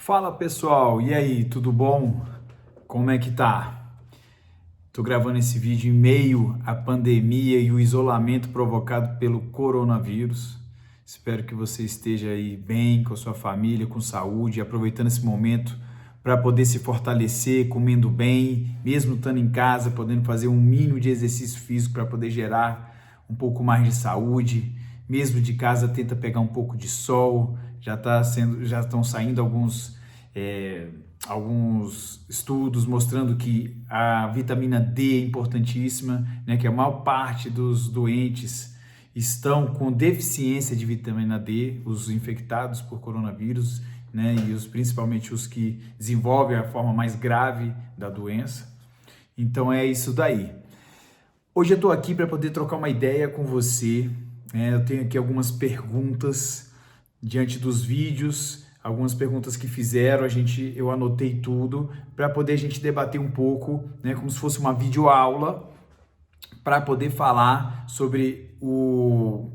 Fala pessoal, e aí, tudo bom? Como é que tá? Tô gravando esse vídeo em meio à pandemia e o isolamento provocado pelo coronavírus. Espero que você esteja aí bem, com a sua família, com saúde, aproveitando esse momento para poder se fortalecer, comendo bem, mesmo estando em casa, podendo fazer um mínimo de exercício físico para poder gerar um pouco mais de saúde. Mesmo de casa, tenta pegar um pouco de sol. Já estão saindo alguns estudos mostrando que a vitamina D é importantíssima, né? Que a maior parte dos doentes estão com deficiência de vitamina D, os infectados por coronavírus, né? Principalmente os que desenvolvem a forma mais grave da doença. Então é isso daí. Hoje eu estou aqui para poder trocar uma ideia com você. Eu tenho aqui algumas perguntas diante dos vídeos, algumas perguntas que fizeram, eu anotei tudo para poder a gente debater um pouco, né, como se fosse uma videoaula, para poder falar sobre o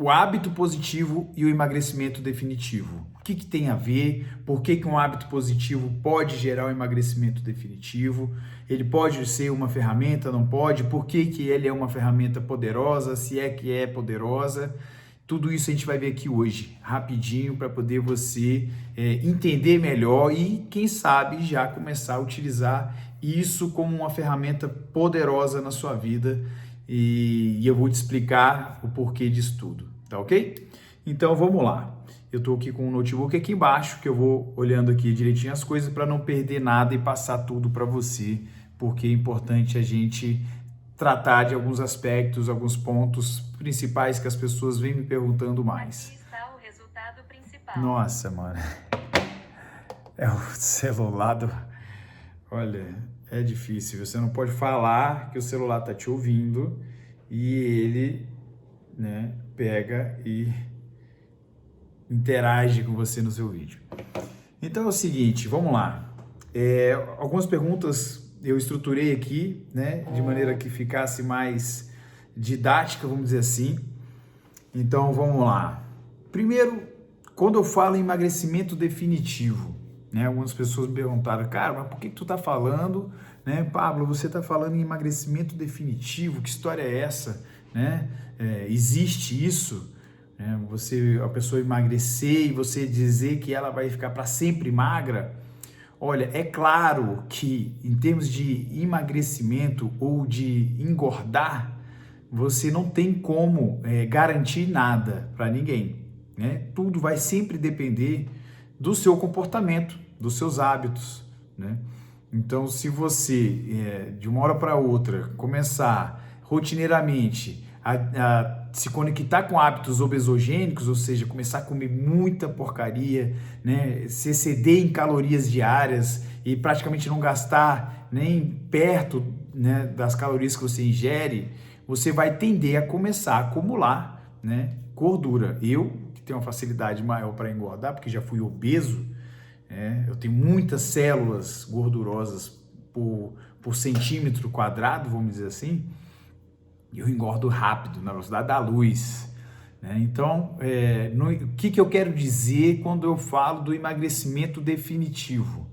hábito positivo e o emagrecimento definitivo. O que tem a ver? Por que um hábito positivo pode gerar um emagrecimento definitivo? Ele pode ser uma ferramenta, não pode? Por que ele é uma ferramenta poderosa? Se é que é poderosa? Tudo isso a gente vai ver aqui hoje, rapidinho, para poder você entender melhor e, quem sabe, já começar a utilizar isso como uma ferramenta poderosa na sua vida. E eu vou te explicar o porquê disso tudo, tá ok? Então vamos lá. Eu estou aqui com o notebook aqui embaixo, que eu vou olhando aqui direitinho as coisas para não perder nada e passar tudo para você, porque é importante a gente tratar de alguns aspectos, alguns pontos principais que as pessoas vêm me perguntando mais. Aqui está o resultado principal. Nossa, mano. É o celular do... Olha, é difícil. Você não pode falar que o celular tá te ouvindo e ele, né, pega e interage com você no seu vídeo. Então é o seguinte, vamos lá. Algumas perguntas eu estruturei aqui, né, de maneira que ficasse mais didática, vamos dizer assim. Então vamos lá. Primeiro, quando eu falo em emagrecimento definitivo, né, algumas pessoas me perguntaram, cara, mas por que tu tá falando, né, Pablo, você tá falando em emagrecimento definitivo? Que história é essa, né? Existe isso? A pessoa emagrecer e você dizer que ela vai ficar para sempre magra? Olha, é claro que em termos de emagrecimento ou de engordar, você não tem como garantir nada para ninguém, né? Tudo vai sempre depender do seu comportamento, dos seus hábitos, né? Então, se você, de uma hora para outra, começar rotineiramente a se conectar com hábitos obesogênicos, ou seja, começar a comer muita porcaria, né, se exceder em calorias diárias e praticamente não gastar nem perto, né, das calorias que você ingere, você vai tender a começar a acumular, né, gordura. Eu, que tenho uma facilidade maior para engordar, porque já fui obeso, eu tenho muitas células gordurosas por centímetro quadrado, vamos dizer assim, e eu engordo rápido, na velocidade da luz, né? Então, o que eu quero dizer quando eu falo do emagrecimento definitivo?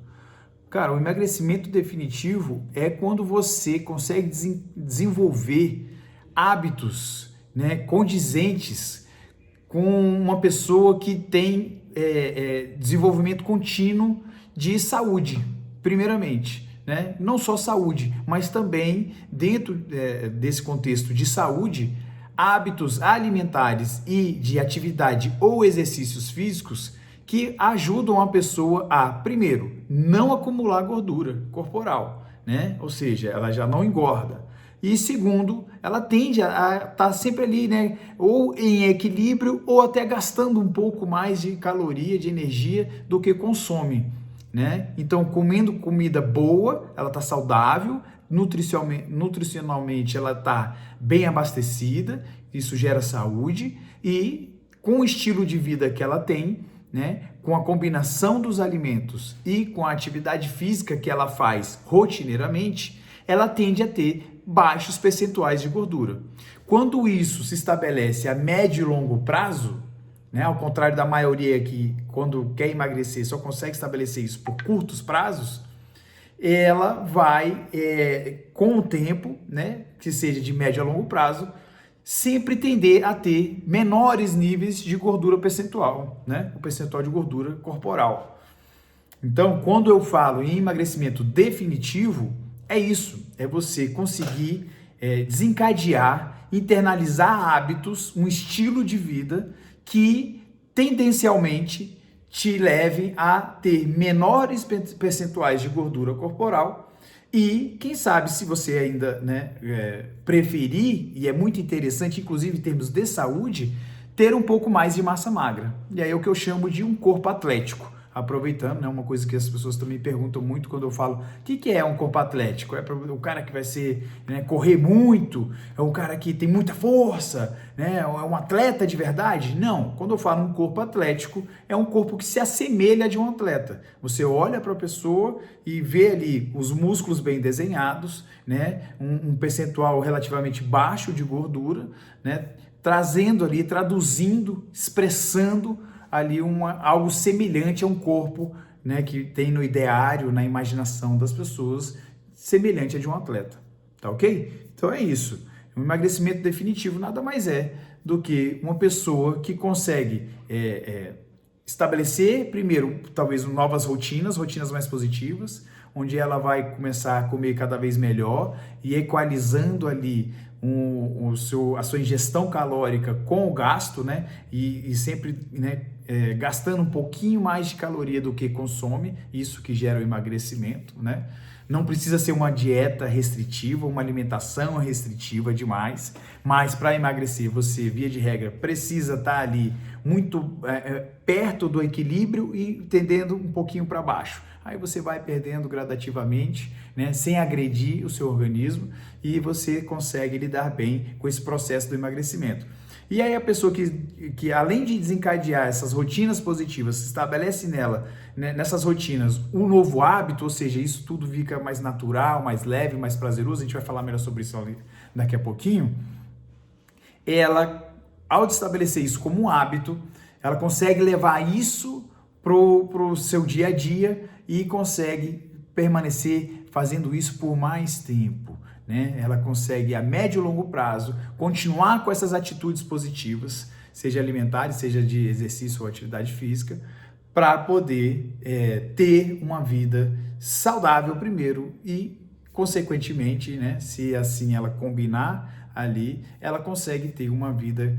Cara, o emagrecimento definitivo é quando você consegue desenvolver hábitos, né, condizentes com uma pessoa que tem desenvolvimento contínuo de saúde, primeiramente. Né? Não só saúde, mas também dentro desse contexto de saúde, hábitos alimentares e de atividade ou exercícios físicos que ajudam a pessoa a, primeiro, não acumular gordura corporal, né? Ou seja, ela já não engorda. E segundo, ela tende a estar sempre ali, né? Ou em equilíbrio ou até gastando um pouco mais de caloria, de energia do que consome. Né? Então, comendo comida boa, ela está saudável, nutricionalmente ela está bem abastecida, isso gera saúde, e com o estilo de vida que ela tem, né, com a combinação dos alimentos e com a atividade física que ela faz rotineiramente, ela tende a ter baixos percentuais de gordura. Quando isso se estabelece a médio e longo prazo, né? Ao contrário da maioria que, quando quer emagrecer, só consegue estabelecer isso por curtos prazos, ela vai, com o tempo, né, que seja de médio a longo prazo, sempre tender a ter menores níveis de gordura percentual, né? O percentual de gordura corporal. Então, quando eu falo em emagrecimento definitivo, é isso, é você conseguir desencadear, internalizar hábitos, um estilo de vida que tendencialmente te leve a ter menores percentuais de gordura corporal e, quem sabe, se você ainda, né, preferir, e é muito interessante, inclusive em termos de saúde, ter um pouco mais de massa magra. E aí é o que eu chamo de um corpo atlético. Aproveitando, né, uma coisa que as pessoas também perguntam muito quando eu falo, o que é um corpo atlético? É o cara que vai ser, né, correr muito? É um cara que tem muita força? Né? É um atleta de verdade? Não, quando eu falo um corpo atlético, é um corpo que se assemelha a de um atleta. Você olha para a pessoa e vê ali os músculos bem desenhados, né, um percentual relativamente baixo de gordura, né, trazendo ali, traduzindo, expressando ali algo semelhante a um corpo, né, que tem no ideário, na imaginação das pessoas, semelhante a de um atleta, tá ok? Então é isso. O emagrecimento definitivo nada mais é do que uma pessoa que consegue estabelecer, primeiro, talvez novas rotinas mais positivas, onde ela vai começar a comer cada vez melhor e equalizando ali a sua ingestão calórica com o gasto, né? E sempre, né, gastando um pouquinho mais de caloria do que consome, isso que gera o emagrecimento, né? Não precisa ser uma dieta restritiva, uma alimentação restritiva demais, mas para emagrecer você, via de regra, precisa estar ali muito perto do equilíbrio e tendendo um pouquinho para baixo. Aí você vai perdendo gradativamente, né, sem agredir o seu organismo e você consegue lidar bem com esse processo do emagrecimento. E aí a pessoa que além de desencadear essas rotinas positivas, estabelece nela, né, nessas rotinas, um novo hábito, ou seja, isso tudo fica mais natural, mais leve, mais prazeroso, a gente vai falar melhor sobre isso daqui a pouquinho, ela, ao estabelecer isso como um hábito, ela consegue levar isso pro seu dia a dia e consegue permanecer fazendo isso por mais tempo, né? Ela consegue a médio e longo prazo continuar com essas atitudes positivas, seja alimentares, seja de exercício ou atividade física, para poder ter uma vida saudável primeiro e, consequentemente, né, se assim ela combinar ali, ela consegue ter uma vida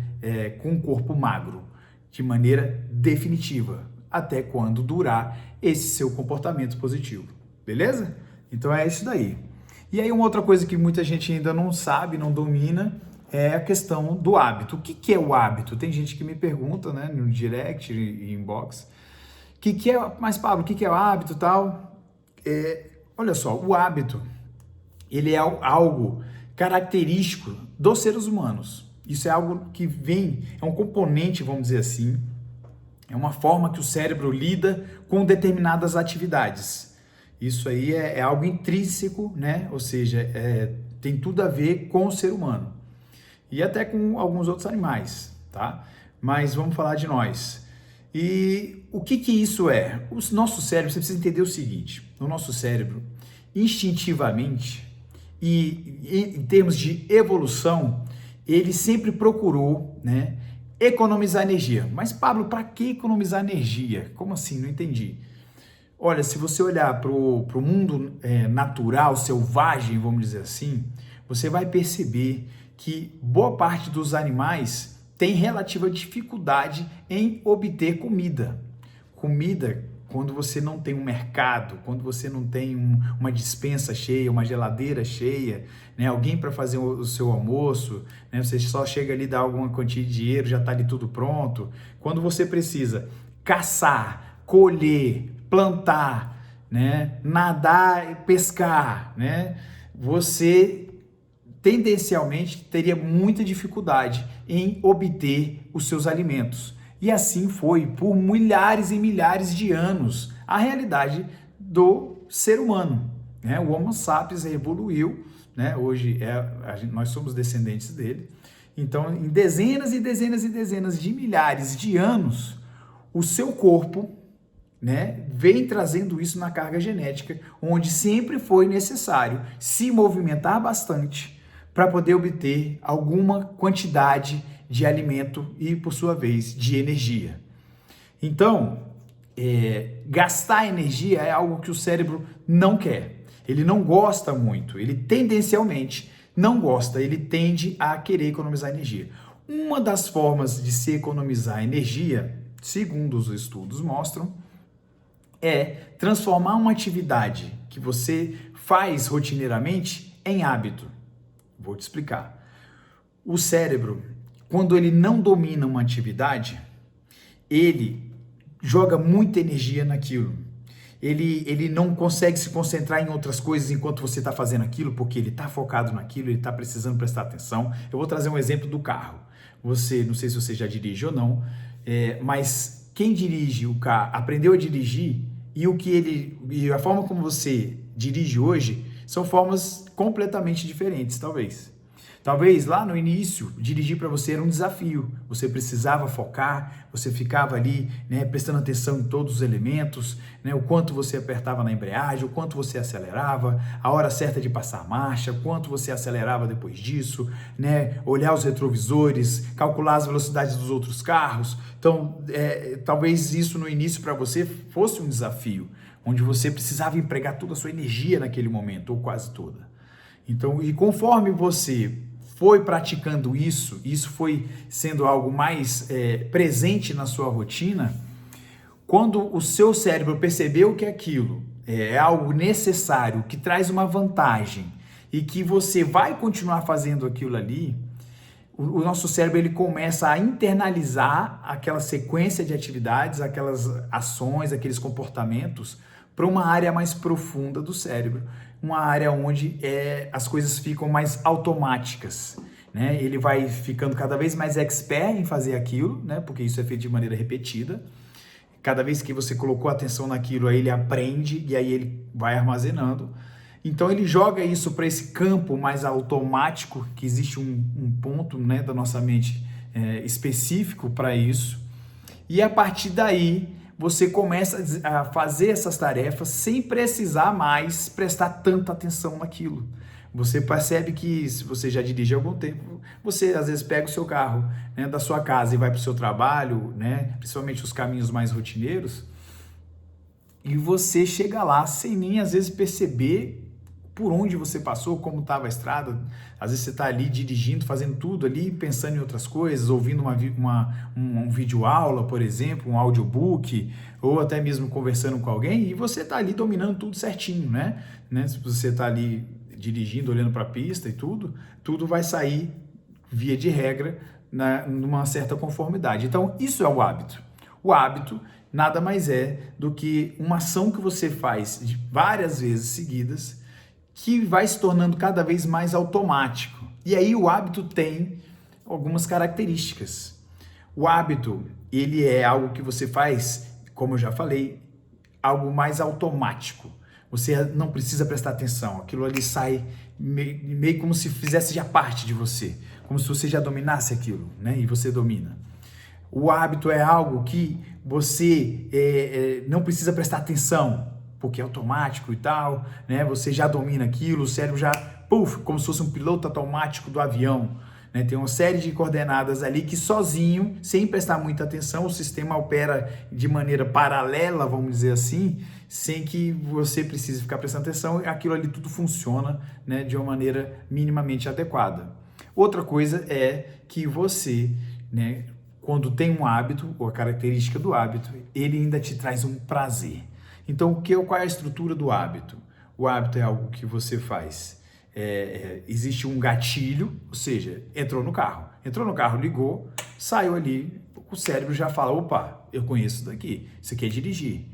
com um corpo magro, de maneira definitiva, até quando durar esse seu comportamento positivo, beleza? Então é isso daí. E aí uma outra coisa que muita gente ainda não sabe, não domina, é a questão do hábito. O que é o hábito? Tem gente que me pergunta, né, no direct e inbox, mas Pablo, o que é o hábito e tal? Olha só, o hábito, ele é algo característico dos seres humanos. Isso é algo que é um componente, vamos dizer assim, é uma forma que o cérebro lida com determinadas atividades. Isso aí é algo intrínseco, né? Ou seja, tem tudo a ver com o ser humano. E até com alguns outros animais, tá? Mas vamos falar de nós. E o que isso é? O nosso cérebro, você precisa entender o seguinte, o nosso cérebro, instintivamente, e em termos de evolução, ele sempre procurou, né, economizar energia. Mas, Pablo, para que economizar energia? Como assim? Não entendi. Olha, se você olhar para o mundo natural, selvagem, vamos dizer assim, você vai perceber que boa parte dos animais tem relativa dificuldade em obter comida. Comida, quando você não tem um mercado, quando você não tem uma despensa cheia, uma geladeira cheia, né, alguém para fazer o seu almoço, né, você só chega ali, dá alguma quantia de dinheiro, já está ali tudo pronto. Quando você precisa caçar, colher, plantar, né, nadar e pescar, né, você tendencialmente teria muita dificuldade em obter os seus alimentos. E assim foi por milhares e milhares de anos a realidade do ser humano, né? O Homo sapiens evoluiu, né? Hoje nós somos descendentes dele Então, em dezenas e dezenas e dezenas de milhares de anos, o seu corpo, né, vem trazendo isso na carga genética, onde sempre foi necessário se movimentar bastante para poder obter alguma quantidade de alimento e, por sua vez, de energia. Então, gastar energia é algo que o cérebro não quer. Ele não gosta muito, ele tendencialmente não gosta, ele tende a querer economizar energia. Uma das formas de se economizar energia, segundo os estudos mostram, é transformar uma atividade que você faz rotineiramente em hábito. Vou te explicar. O cérebro, quando ele não domina uma atividade, ele joga muita energia naquilo. Ele não consegue se concentrar em outras coisas enquanto você está fazendo aquilo, porque ele está focado naquilo, ele está precisando prestar atenção. Eu vou trazer um exemplo do carro. Você, não sei se você já dirige ou não, mas quem dirige o carro, aprendeu a dirigir e a forma como você dirige hoje são formas completamente diferentes, talvez. Talvez lá no início, dirigir para você era um desafio. Você precisava focar, você ficava ali, né, prestando atenção em todos os elementos, né, o quanto você apertava na embreagem, o quanto você acelerava, a hora certa de passar a marcha, o quanto você acelerava depois disso, né, olhar os retrovisores, calcular as velocidades dos outros carros. Então, talvez isso no início para você fosse um desafio, onde você precisava empregar toda a sua energia naquele momento, ou quase toda. Então, e conforme você foi praticando isso foi sendo algo mais presente na sua rotina, quando o seu cérebro percebeu que aquilo é algo necessário, que traz uma vantagem e que você vai continuar fazendo aquilo ali, o nosso cérebro ele começa a internalizar aquela sequência de atividades, aquelas ações, aqueles comportamentos para uma área mais profunda do cérebro, uma área onde as coisas ficam mais automáticas, né? Ele vai ficando cada vez mais expert em fazer aquilo, né? Porque isso é feito de maneira repetida. Cada vez que você colocou atenção naquilo, aí ele aprende e aí ele vai armazenando. Então ele joga isso para esse campo mais automático, que existe um ponto, né, da nossa mente específico para isso. E a partir daí você começa a fazer essas tarefas sem precisar mais prestar tanta atenção naquilo. Você percebe que, se você já dirige há algum tempo, você às vezes pega o seu carro, né, da sua casa e vai para o seu trabalho, né, principalmente os caminhos mais rotineiros, e você chega lá sem nem às vezes perceber por onde você passou, como estava a estrada. Às vezes você está ali dirigindo, fazendo tudo ali, pensando em outras coisas, ouvindo um vídeo aula, por exemplo, um audiobook, ou até mesmo conversando com alguém, e você está ali dominando tudo certinho, né? Se você está ali dirigindo, olhando para a pista e tudo vai sair, via de regra, numa certa conformidade. Então, isso é o hábito. O hábito nada mais é do que uma ação que você faz várias vezes seguidas, que vai se tornando cada vez mais automático. E aí o hábito tem algumas características. O hábito, ele é algo que você faz, como eu já falei, algo mais automático. Você não precisa prestar atenção, aquilo ali sai meio como se fizesse já parte de você, como se você já dominasse aquilo, né? E você domina. O hábito é algo que você não precisa prestar atenção, porque é automático e tal, né? Você já domina aquilo, o cérebro já, como se fosse um piloto automático do avião, né? Tem uma série de coordenadas ali que sozinho, sem prestar muita atenção, o sistema opera de maneira paralela, vamos dizer assim, sem que você precise ficar prestando atenção, aquilo ali tudo funciona, né, de uma maneira minimamente adequada. Outra coisa é que você, né, quando tem um hábito, ou a característica do hábito, ele ainda te traz um prazer. Então, qual é a estrutura do hábito? O hábito é algo que você faz. Existe um gatilho, ou seja, entrou no carro, ligou, saiu ali, o cérebro já fala, opa, eu conheço isso daqui, isso aqui é dirigir.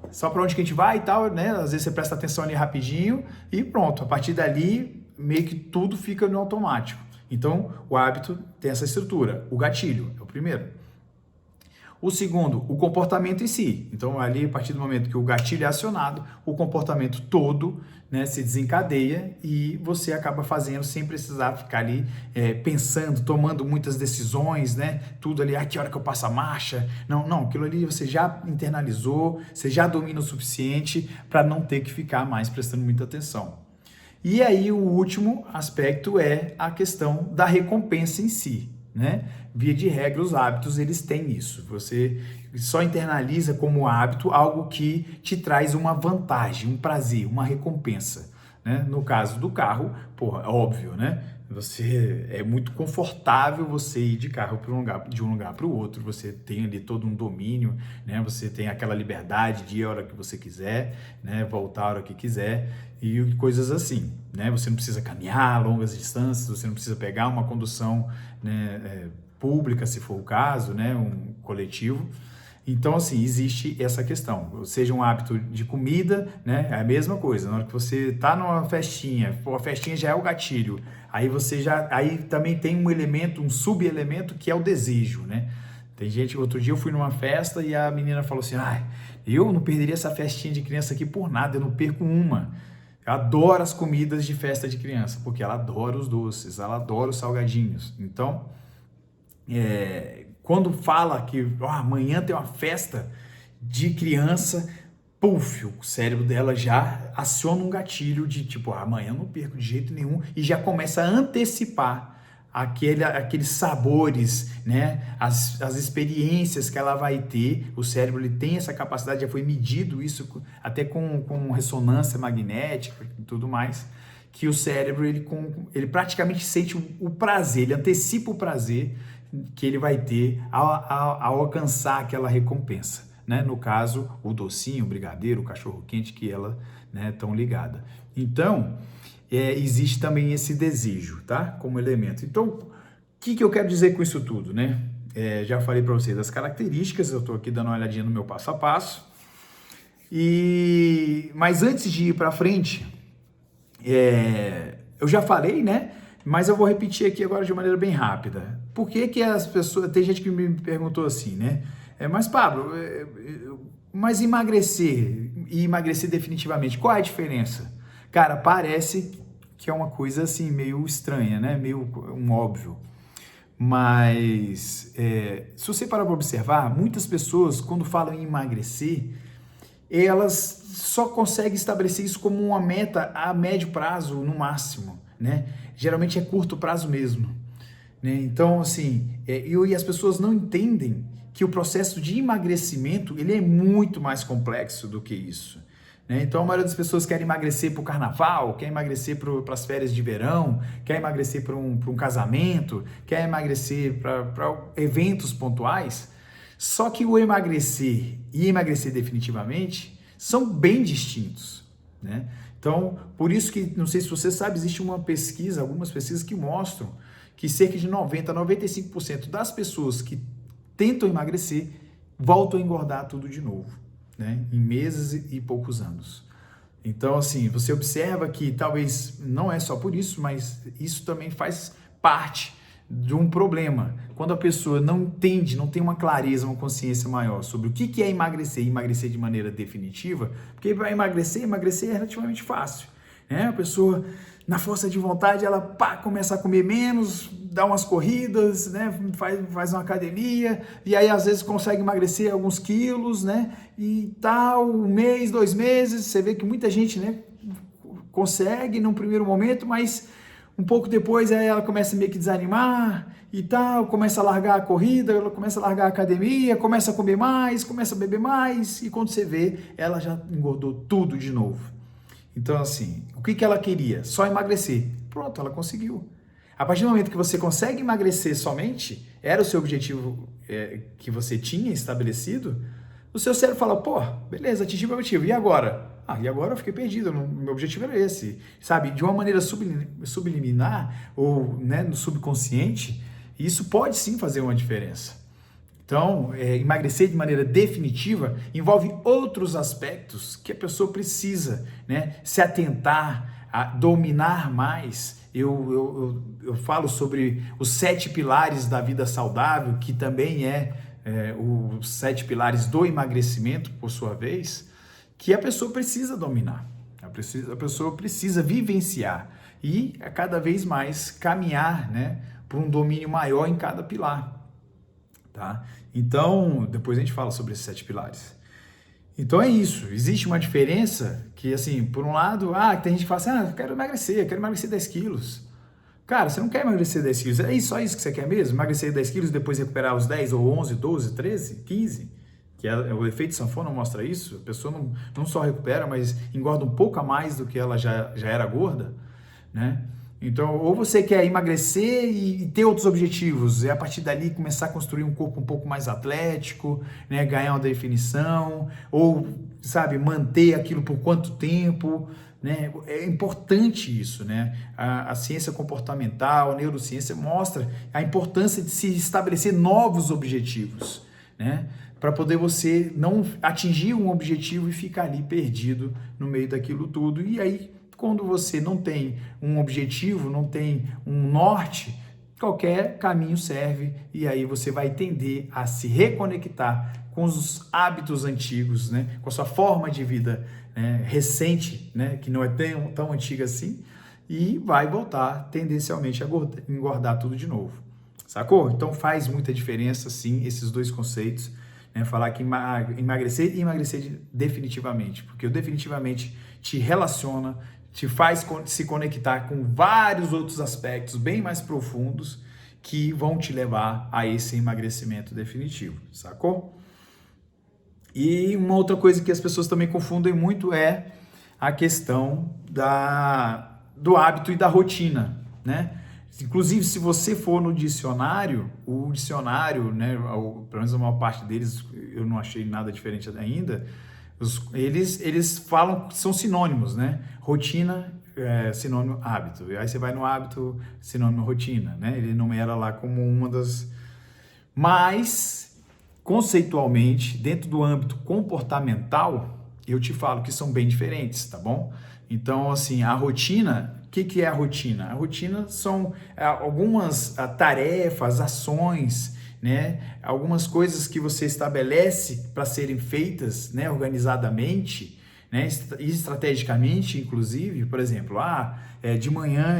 Só para onde que a gente vai e tal, né? Às vezes você presta atenção ali rapidinho e pronto, a partir dali, meio que tudo fica no automático. Então, o hábito tem essa estrutura. O gatilho é o primeiro. O segundo, o comportamento em si. Então, ali, a partir do momento que o gatilho é acionado, o comportamento todo, né, se desencadeia e você acaba fazendo sem precisar ficar ali pensando, tomando muitas decisões, né? Tudo ali, que hora que eu passo a marcha? Não, aquilo ali você já internalizou, você já domina o suficiente para não ter que ficar mais prestando muita atenção. E aí, o último aspecto é a questão da recompensa em si, né? Via de regra, os hábitos, eles têm isso. Você só internaliza como hábito algo que te traz uma vantagem, um prazer, uma recompensa, né? No caso do carro, óbvio, né? É muito confortável você ir de carro de um lugar para o outro, você tem ali todo um domínio, né? Você tem aquela liberdade de ir a hora que você quiser, né? Voltar a hora que quiser e coisas assim, né? Você não precisa caminhar longas distâncias, você não precisa pegar uma condução, né, pública, se for o caso, né? Um coletivo. Então, assim, existe essa questão, seja um hábito de comida, né, é a mesma coisa, na hora que você tá numa festinha, a festinha já é o gatilho, aí também tem um elemento, um subelemento que é o desejo, né, tem gente, outro dia eu fui numa festa e a menina falou assim, eu não perderia essa festinha de criança aqui por nada, eu não perco uma, eu adoro as comidas de festa de criança, porque ela adora os doces, ela adora os salgadinhos, então, quando fala que amanhã tem uma festa de criança, o cérebro dela já aciona um gatilho de tipo, amanhã eu não perco de jeito nenhum e já começa a antecipar aqueles sabores, né? As experiências que ela vai ter. O cérebro ele tem essa capacidade, já foi medido isso até com ressonância magnética e tudo mais, que o cérebro ele praticamente sente o prazer, ele antecipa o prazer que ele vai ter ao alcançar aquela recompensa, né? No caso, o docinho, o brigadeiro, o cachorro-quente, que ela, né, tão ligada. Então, existe também esse desejo, tá? Como elemento. Então, o que eu quero dizer com isso tudo, né? Já falei para vocês das características, eu estou aqui dando uma olhadinha no meu passo a passo. Mas antes de ir para frente, eu já falei, né? Mas eu vou repetir aqui agora de maneira bem rápida. Por que as pessoas... Tem gente que me perguntou assim, né? Mas Pablo, mas emagrecer e emagrecer definitivamente, qual é a diferença? Cara, parece que é uma coisa assim meio estranha, né? Meio um óbvio. Mas se você parar para observar, muitas pessoas quando falam em emagrecer, elas só conseguem estabelecer isso como uma meta a médio prazo no máximo, né? Geralmente é curto prazo mesmo, né? Então, assim, e as pessoas não entendem que o processo de emagrecimento, ele é muito mais complexo do que isso, né? Então, a maioria das pessoas quer emagrecer para o carnaval, quer emagrecer para as férias de verão, quer emagrecer para um casamento, quer emagrecer para eventos pontuais, só que o emagrecer e emagrecer definitivamente são bem distintos, né? Então, por isso que, não sei se você sabe, existe algumas pesquisas que mostram que cerca de 90% a 95% das pessoas que tentam emagrecer voltam a engordar tudo de novo, né? Em meses e poucos anos. Então, assim, você observa que talvez não é só por isso, mas isso também faz parte de um problema. Quando a pessoa não entende, não tem uma clareza, uma consciência maior sobre o que é emagrecer e emagrecer de maneira definitiva, porque para emagrecer é relativamente fácil, né? A pessoa, na força de vontade, ela começa a comer menos, dá umas corridas, né? Faz uma academia, e aí às vezes consegue emagrecer alguns quilos, né? E tal, 1 mês, 2 meses, você vê que muita gente, né, consegue num primeiro momento, mas um pouco depois aí ela começa meio que desanimar e tal, começa a largar a corrida, ela começa a largar a academia, começa a comer mais, começa a beber mais, e quando você vê, ela já engordou tudo de novo. Então, assim, o que ela queria? Só emagrecer. Pronto, ela conseguiu. A partir do momento que você consegue emagrecer somente, era o seu objetivo que você tinha estabelecido, o seu cérebro fala, beleza, atingi o meu objetivo, e agora? E agora eu fiquei perdido, meu objetivo era esse, sabe? De uma maneira subliminar, ou, né, no subconsciente, isso pode sim fazer uma diferença. Então, emagrecer de maneira definitiva envolve outros aspectos que a pessoa precisa, né, se atentar, a dominar mais. Eu falo sobre os 7 pilares da vida saudável, que também os 7 pilares do emagrecimento, por sua vez, que a pessoa precisa dominar. A pessoa precisa vivenciar e a cada vez mais caminhar, né, para um domínio maior em cada pilar. Tá? Então, depois a gente fala sobre esses 7 pilares. Então é isso, existe uma diferença que, assim, por um lado, tem gente que fala assim, eu quero emagrecer 10 quilos. Cara, você não quer emagrecer 10 quilos, é só isso que você quer mesmo? Emagrecer 10 quilos e depois recuperar os 10 ou 11, 12, 13, 15? Que o efeito sanfona mostra isso, a pessoa não só recupera, mas engorda um pouco a mais do que ela já era gorda, né? Então, ou você quer emagrecer e ter outros objetivos, e a partir dali começar a construir um corpo um pouco mais atlético, né, ganhar uma definição, ou, sabe, manter aquilo por quanto tempo, né? É importante isso, né? A ciência comportamental, a neurociência mostra a importância de se estabelecer novos objetivos, né? Para poder você não atingir um objetivo e ficar ali perdido no meio daquilo tudo. E aí, quando você não tem um objetivo, não tem um norte, qualquer caminho serve e aí você vai tender a se reconectar com os hábitos antigos, né? Com a sua forma de vida, né, recente, né, que não é tão antiga assim, e vai voltar tendencialmente a engordar tudo de novo. Sacou? Então faz muita diferença, sim, esses dois conceitos, né? Falar que emagrecer e emagrecer definitivamente, porque o definitivamente te relaciona, te faz se conectar com vários outros aspectos bem mais profundos que vão te levar a esse emagrecimento definitivo, sacou? E uma outra coisa que as pessoas também confundem muito é a questão do hábito e da rotina, né? Inclusive, se você for no dicionário, o dicionário, né, pelo menos a maior parte deles, eu não achei nada diferente ainda, eles falam que são sinônimos, né? Rotina é sinônimo hábito. Aí você vai no hábito, sinônimo rotina, né? Ele enumera lá como uma das... Mas, conceitualmente, dentro do âmbito comportamental, eu te falo que são bem diferentes, tá bom? Então, assim, a rotina... O que é a rotina? A rotina são algumas tarefas, ações, né? Algumas coisas que você estabelece para serem feitas, né, organizadamente, né, estrategicamente, inclusive. Por exemplo, de manhã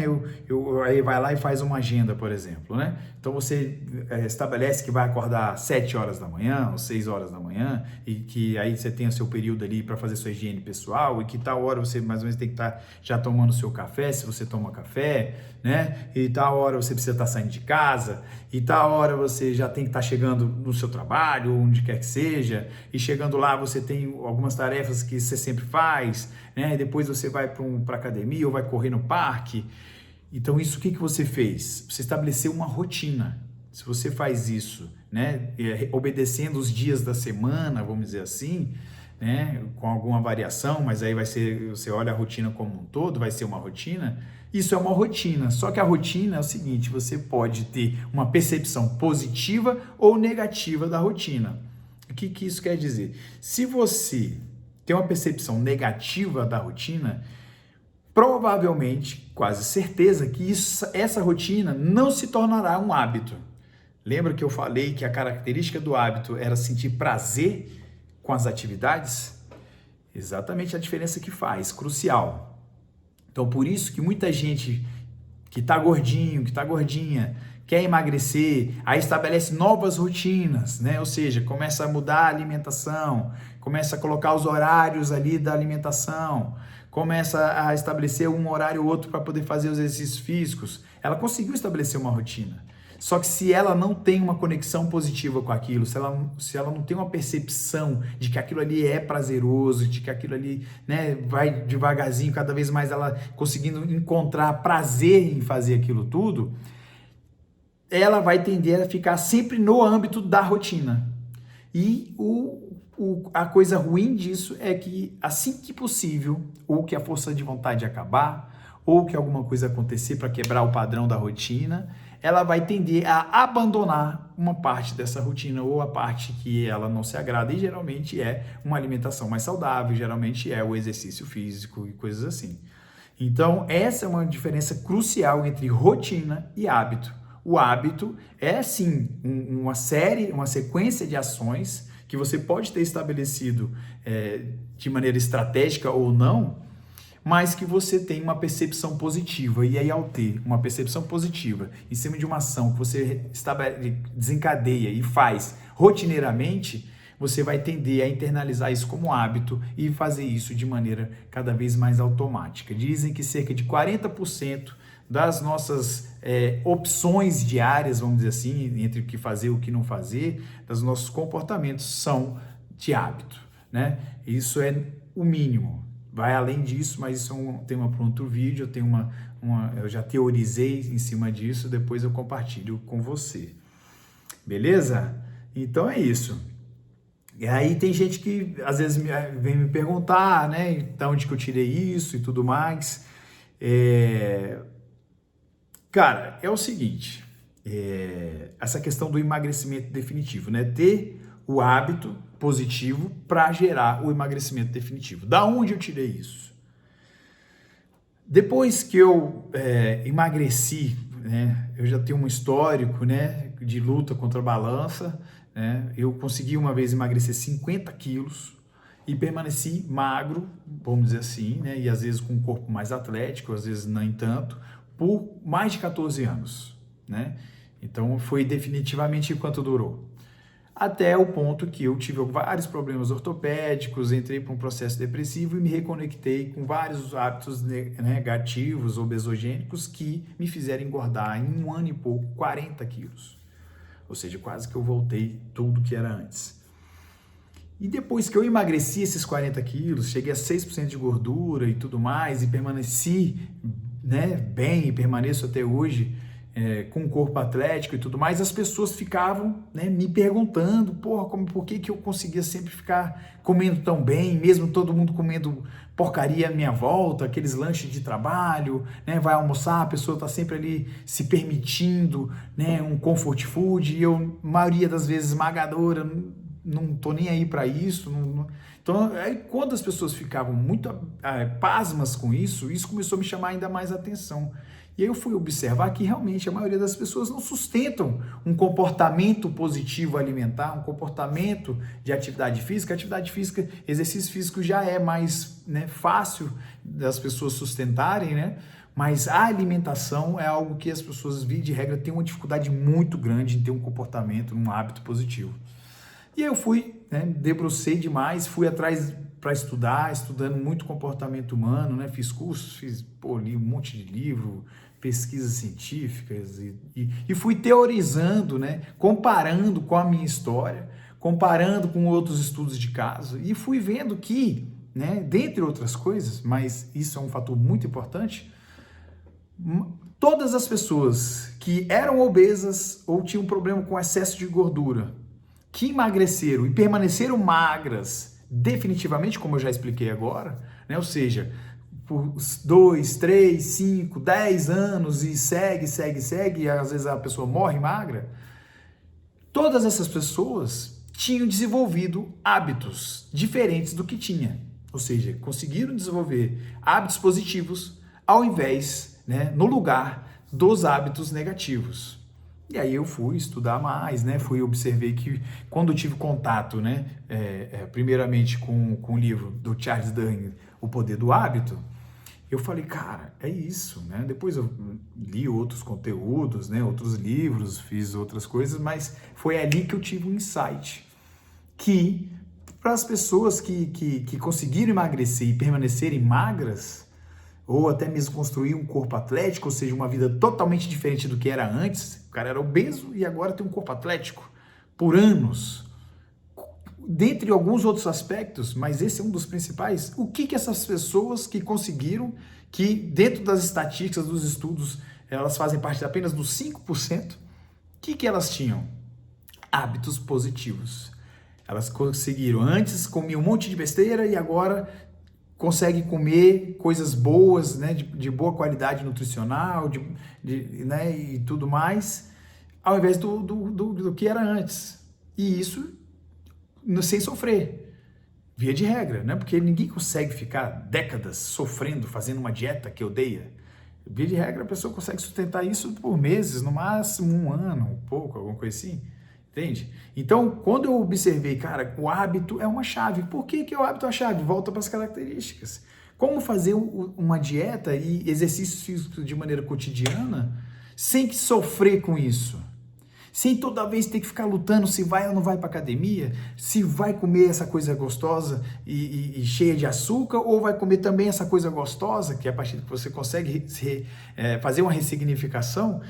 aí vai lá e faz uma agenda, por exemplo, né? Então você estabelece que vai acordar 7 horas da manhã ou 6 horas da manhã e que aí você tem o seu período ali para fazer sua higiene pessoal e que tal hora você mais ou menos tem que estar já tomando o seu café, se você toma café, né? E tal hora você precisa estar saindo de casa e tal hora você já tem que estar chegando no seu trabalho, onde quer que seja, e chegando lá você tem algumas tarefas que você sempre faz, né? Depois você vai para academia ou vai correr no parque. Então isso, o que você fez? Você estabeleceu uma rotina. Se você faz isso, né, obedecendo os dias da semana, vamos dizer assim, né, com alguma variação, mas aí você olha a rotina como um todo, vai ser uma rotina. Isso é uma rotina, só que a rotina é o seguinte, você pode ter uma percepção positiva ou negativa da rotina. O que isso quer dizer? Se você tem uma percepção negativa da rotina, provavelmente, quase certeza, que essa rotina não se tornará um hábito. Lembra que eu falei que a característica do hábito era sentir prazer com as atividades? Exatamente a diferença que faz, crucial. Então, por isso que muita gente que está gordinho, que está gordinha, quer emagrecer, aí estabelece novas rotinas, né? Ou seja, começa a mudar a alimentação, começa a colocar os horários ali da alimentação, começa a estabelecer um horário ou outro para poder fazer os exercícios físicos. Ela conseguiu estabelecer uma rotina. Só que se ela não tem uma conexão positiva com aquilo, se ela não tem uma percepção de que aquilo ali é prazeroso, de que aquilo ali, né, vai devagarzinho, cada vez mais ela conseguindo encontrar prazer em fazer aquilo tudo, ela vai tender a ficar sempre no âmbito da rotina. E a coisa ruim disso é que assim que possível, ou que a força de vontade acabar, ou que alguma coisa acontecer para quebrar o padrão da rotina, ela vai tender a abandonar uma parte dessa rotina ou a parte que ela não se agrada, e geralmente é uma alimentação mais saudável, geralmente é o exercício físico e coisas assim. Então, essa é uma diferença crucial entre rotina e hábito. O hábito é sim uma série, uma sequência de ações que você pode ter estabelecido de maneira estratégica ou não, mas que você tem uma percepção positiva. E aí, ao ter uma percepção positiva em cima de uma ação que você desencadeia e faz rotineiramente, você vai tender a internalizar isso como hábito e fazer isso de maneira cada vez mais automática. Dizem que cerca de 40% das nossas opções diárias, vamos dizer assim, entre o que fazer e o que não fazer, dos nossos comportamentos são de hábito, né? Isso é o mínimo. Vai além disso, mas isso é um tema para outro vídeo, eu já teorizei em cima disso, depois eu compartilho com você. Beleza? Então é isso. E aí tem gente que às vezes vem me perguntar, né, de onde que eu tirei isso e tudo mais. Cara, é o seguinte, essa questão do emagrecimento definitivo, né? Ter o hábito positivo para gerar o emagrecimento definitivo. Da onde eu tirei isso? Depois que eu emagreci, né? Eu já tenho um histórico, né, de luta contra a balança, né? Eu consegui uma vez emagrecer 50 quilos e permaneci magro, vamos dizer assim, né? E às vezes com um corpo mais atlético, às vezes nem tanto, por mais de 14 anos, né? Então foi definitivamente quanto durou. Até o ponto que eu tive vários problemas ortopédicos, entrei para um processo depressivo e me reconectei com vários hábitos negativos, obesogênicos, que me fizeram engordar em 1 ano e pouco 40 quilos. Ou seja, quase que eu voltei tudo que era antes. E depois que eu emagreci esses 40 quilos, cheguei a 6% de gordura e tudo mais, e permaneci, né, bem, e permaneço até hoje com um corpo atlético e tudo mais, as pessoas ficavam, né, me perguntando, porra, por que eu conseguia sempre ficar comendo tão bem, mesmo todo mundo comendo porcaria à minha volta, aqueles lanches de trabalho, né, vai almoçar, a pessoa está sempre ali se permitindo, né, um comfort food, e eu, maioria das vezes, esmagadora, não tô nem aí para isso. Então, aí, quando as pessoas ficavam muito pasmas com isso começou a me chamar ainda mais atenção. E aí eu fui observar que realmente a maioria das pessoas não sustentam um comportamento positivo alimentar, um comportamento de atividade física. Atividade física, exercício físico já é mais, né, fácil das pessoas sustentarem, né? Mas a alimentação é algo que as pessoas, via de regra, têm uma dificuldade muito grande em ter um comportamento, um hábito positivo. E aí eu fui, né, debrucei demais, fui atrás para estudando muito comportamento humano, né, fiz cursos, li um monte de livro, pesquisas científicas e fui teorizando, né, comparando com a minha história, comparando com outros estudos de caso e fui vendo que, né, dentre outras coisas, mas isso é um fator muito importante, todas as pessoas que eram obesas ou tinham problema com excesso de gordura, que emagreceram e permaneceram magras definitivamente, como eu já expliquei agora, né? Ou seja, por 2, 3, 5, 10 anos e segue, e às vezes a pessoa morre magra, todas essas pessoas tinham desenvolvido hábitos diferentes do que tinha. Ou seja, conseguiram desenvolver hábitos positivos ao invés, né, no lugar dos hábitos negativos. E aí eu fui estudar mais, né? Observei que quando eu tive contato, né, primeiramente com o livro do Charles Duhigg, O Poder do Hábito, eu falei, cara, é isso, né? Depois eu li outros conteúdos, né, outros livros, fiz outras coisas, mas foi ali que eu tive um insight que para as pessoas que conseguiram emagrecer e permanecerem magras, ou até mesmo construir um corpo atlético, ou seja, uma vida totalmente diferente do que era antes. O cara era obeso e agora tem um corpo atlético por anos. Dentre alguns outros aspectos, mas esse é um dos principais, o que essas pessoas que conseguiram, que dentro das estatísticas dos estudos, elas fazem parte apenas dos 5%, o que elas tinham? Hábitos positivos. Elas conseguiram, antes comiam um monte de besteira e agora consegue comer coisas boas, né, de boa qualidade nutricional, né, e tudo mais, ao invés do que era antes. E isso sem sofrer, via de regra, né? Porque ninguém consegue ficar décadas sofrendo, fazendo uma dieta que odeia. Via de regra, a pessoa consegue sustentar isso por meses, no máximo um ano, um pouco, alguma coisa assim. Entende? Então, quando eu observei, cara, o hábito é uma chave. Por que que o hábito é uma chave? Volta para as características. Como fazer uma dieta e exercícios físicos de maneira cotidiana sem que sofrer com isso? Sem toda vez ter que ficar lutando se vai ou não vai para academia, se vai comer essa coisa gostosa e cheia de açúcar, ou vai comer também essa coisa gostosa, que é a partir que você consegue fazer uma ressignificação,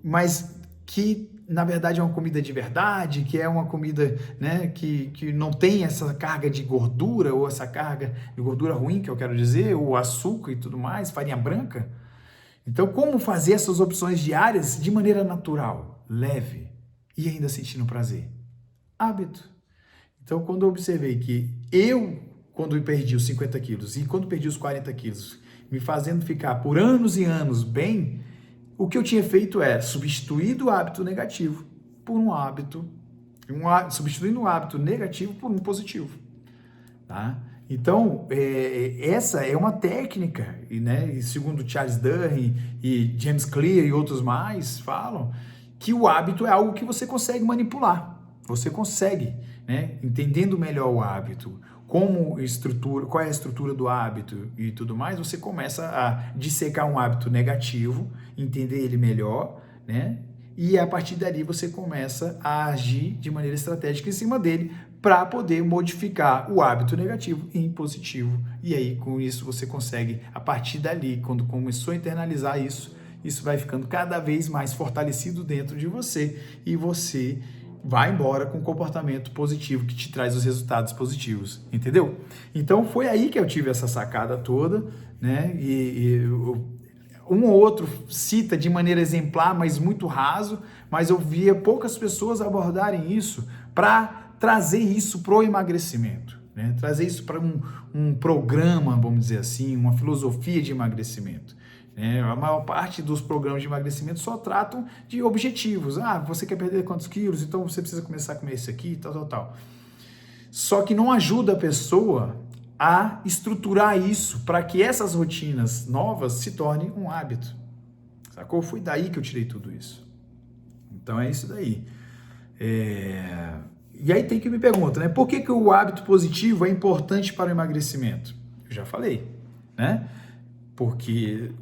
mas que na verdade é uma comida de verdade, que é uma comida, né, que não tem essa carga de gordura, ou essa carga de gordura ruim, que eu quero dizer, ou açúcar e tudo mais, farinha branca. Então, como fazer essas opções diárias de maneira natural, leve e ainda sentindo prazer? Hábito. Então, quando eu observei que quando eu perdi os 50 quilos e quando perdi os 40 quilos, me fazendo ficar por anos e anos bem, o que eu tinha feito é substituir o hábito negativo por substituindo o hábito negativo por um positivo, tá? Então, essa é uma técnica, né? E segundo Charles Duhigg e James Clear e outros mais falam que o hábito é algo que você consegue manipular. Você consegue, né? Entendendo melhor o hábito, qual é a estrutura do hábito e tudo mais, você começa a dissecar um hábito negativo, entender ele melhor, né? E a partir dali você começa a agir de maneira estratégica em cima dele para poder modificar o hábito negativo em positivo. E aí, com isso, você consegue, a partir dali, quando começou a internalizar isso, isso vai ficando cada vez mais fortalecido dentro de você e você vai embora com um comportamento positivo que te traz os resultados positivos, entendeu? Então, foi aí que eu tive essa sacada toda, né? Um ou outro cita de maneira exemplar, mas muito raso, mas eu via poucas pessoas abordarem isso para trazer isso para o emagrecimento, né? Trazer isso para um programa, vamos dizer assim, uma filosofia de emagrecimento. A maior parte dos programas de emagrecimento só tratam de objetivos. Você quer perder quantos quilos? Então você precisa começar a comer isso aqui, tal. Só que não ajuda a pessoa a estruturar isso para que essas rotinas novas se tornem um hábito. Sacou? Foi daí que eu tirei tudo isso. Então é isso daí. E aí tem que me perguntar, né? Por que o hábito positivo é importante para o emagrecimento? Eu já falei, né? Porque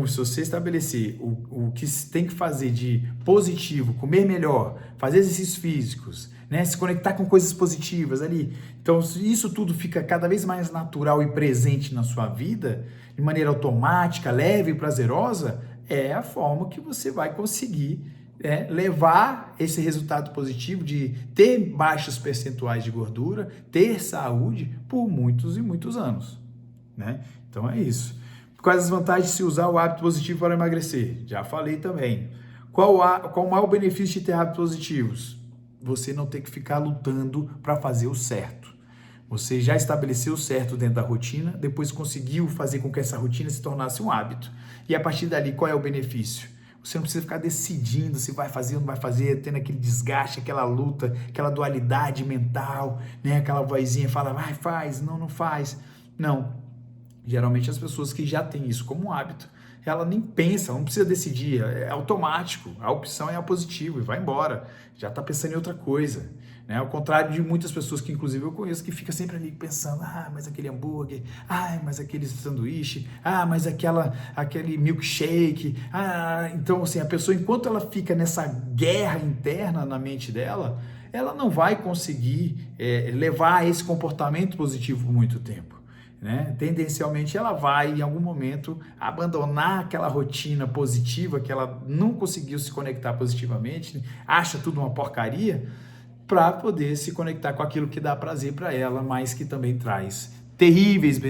se você estabelecer o que tem que fazer de positivo, comer melhor, fazer exercícios físicos, né, se conectar com coisas positivas ali, então isso tudo fica cada vez mais natural e presente na sua vida, de maneira automática, leve e prazerosa, é a forma que você vai conseguir levar esse resultado positivo de ter baixos percentuais de gordura, ter saúde por muitos e muitos anos, né? Então é isso. Quais as vantagens de se usar o hábito positivo para emagrecer? Já falei também. Qual o maior benefício de ter hábitos positivos? Você não ter que ficar lutando para fazer o certo. Você já estabeleceu o certo dentro da rotina, depois conseguiu fazer com que essa rotina se tornasse um hábito. E a partir dali, qual é o benefício? Você não precisa ficar decidindo se vai fazer ou não vai fazer, tendo aquele desgaste, aquela luta, aquela dualidade mental, né? Aquela vozinha fala, vai, faz, não faz. Não. Geralmente as pessoas que já têm isso como um hábito, ela nem pensa, não precisa decidir, é automático, a opção é a positiva e vai embora, já está pensando em outra coisa, né? Ao contrário de muitas pessoas que inclusive eu conheço, que fica sempre ali pensando, mas aquele hambúrguer, mas aquele sanduíche, mas aquele milkshake, então assim, a pessoa enquanto ela fica nessa guerra interna na mente dela, ela não vai conseguir levar esse comportamento positivo por muito tempo. Né? Tendencialmente ela vai em algum momento abandonar aquela rotina positiva que ela não conseguiu se conectar positivamente, acha tudo uma porcaria, para poder se conectar com aquilo que dá prazer para ela, mas que também traz terríveis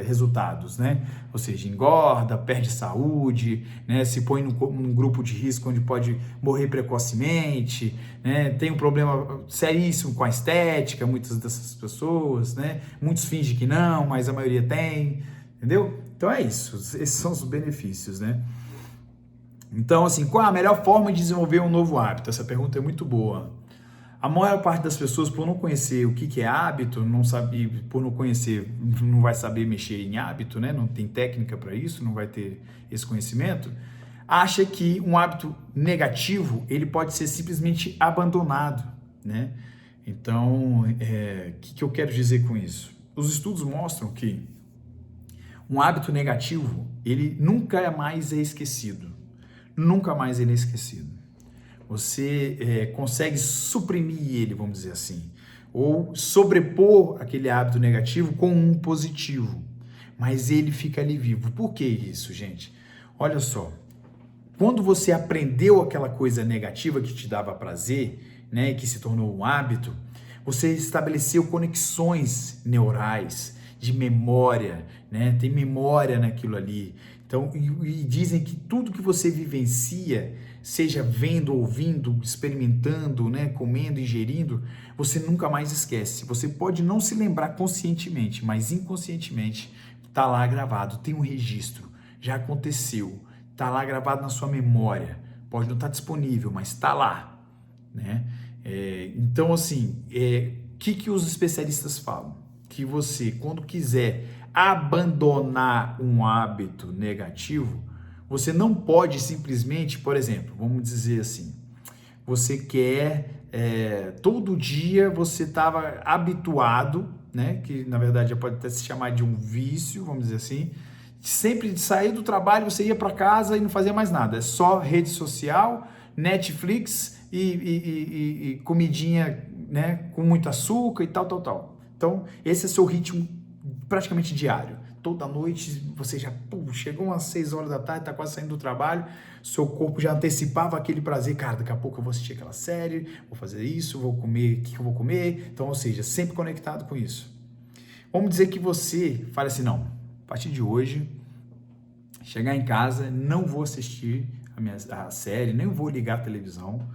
resultados, né? Ou seja, engorda, perde saúde, né? Se põe num grupo de risco onde pode morrer precocemente, né? Tem um problema seríssimo com a estética, muitas dessas pessoas, né? Muitos fingem que não, mas a maioria tem, entendeu? Então é isso, esses são os benefícios, né? Então, assim, qual a melhor forma de desenvolver um novo hábito? Essa pergunta é muito boa. A maior parte das pessoas, por não conhecer o que é hábito, não sabe, por não conhecer, não vai saber mexer em hábito, né? Não tem técnica para isso, não vai ter esse conhecimento, acha que um hábito negativo ele pode ser simplesmente abandonado, né? Então, o que eu quero dizer com isso? Os estudos mostram que um hábito negativo, ele nunca mais é esquecido. Nunca mais ele é esquecido. Você consegue suprimir ele, vamos dizer assim, ou sobrepor aquele hábito negativo com um positivo, mas ele fica ali vivo. Por que isso, gente? Olha só, quando você aprendeu aquela coisa negativa que te dava prazer, né, e que se tornou um hábito, você estabeleceu conexões neurais de memória, né? Tem memória naquilo ali. Então, e dizem que tudo que você vivencia, seja vendo, ouvindo, experimentando, né, comendo, ingerindo, você nunca mais esquece. Você pode não se lembrar conscientemente, mas inconscientemente está lá gravado, tem um registro, já aconteceu, está lá gravado na sua memória. Pode não estar disponível, mas está lá, né? Então, assim, que os especialistas falam? Que você, quando quiser abandonar um hábito negativo, você não pode simplesmente, por exemplo, vamos dizer assim, você quer, todo dia você estava habituado, né, que na verdade já pode até se chamar de um vício, vamos dizer assim, sempre de sair do trabalho, você ia para casa e não fazia mais nada, é só rede social, Netflix e comidinha, né, com muito açúcar e tal. Então, esse é seu ritmo praticamente diário. Toda noite você já chegou umas 6 horas da tarde, está quase saindo do trabalho, seu corpo já antecipava aquele prazer, cara, daqui a pouco eu vou assistir aquela série, vou fazer isso, vou comer, o que eu vou comer? Então, ou seja, sempre conectado com isso. Vamos dizer que você fala assim, não, a partir de hoje, chegar em casa, não vou assistir a série, nem vou ligar a televisão,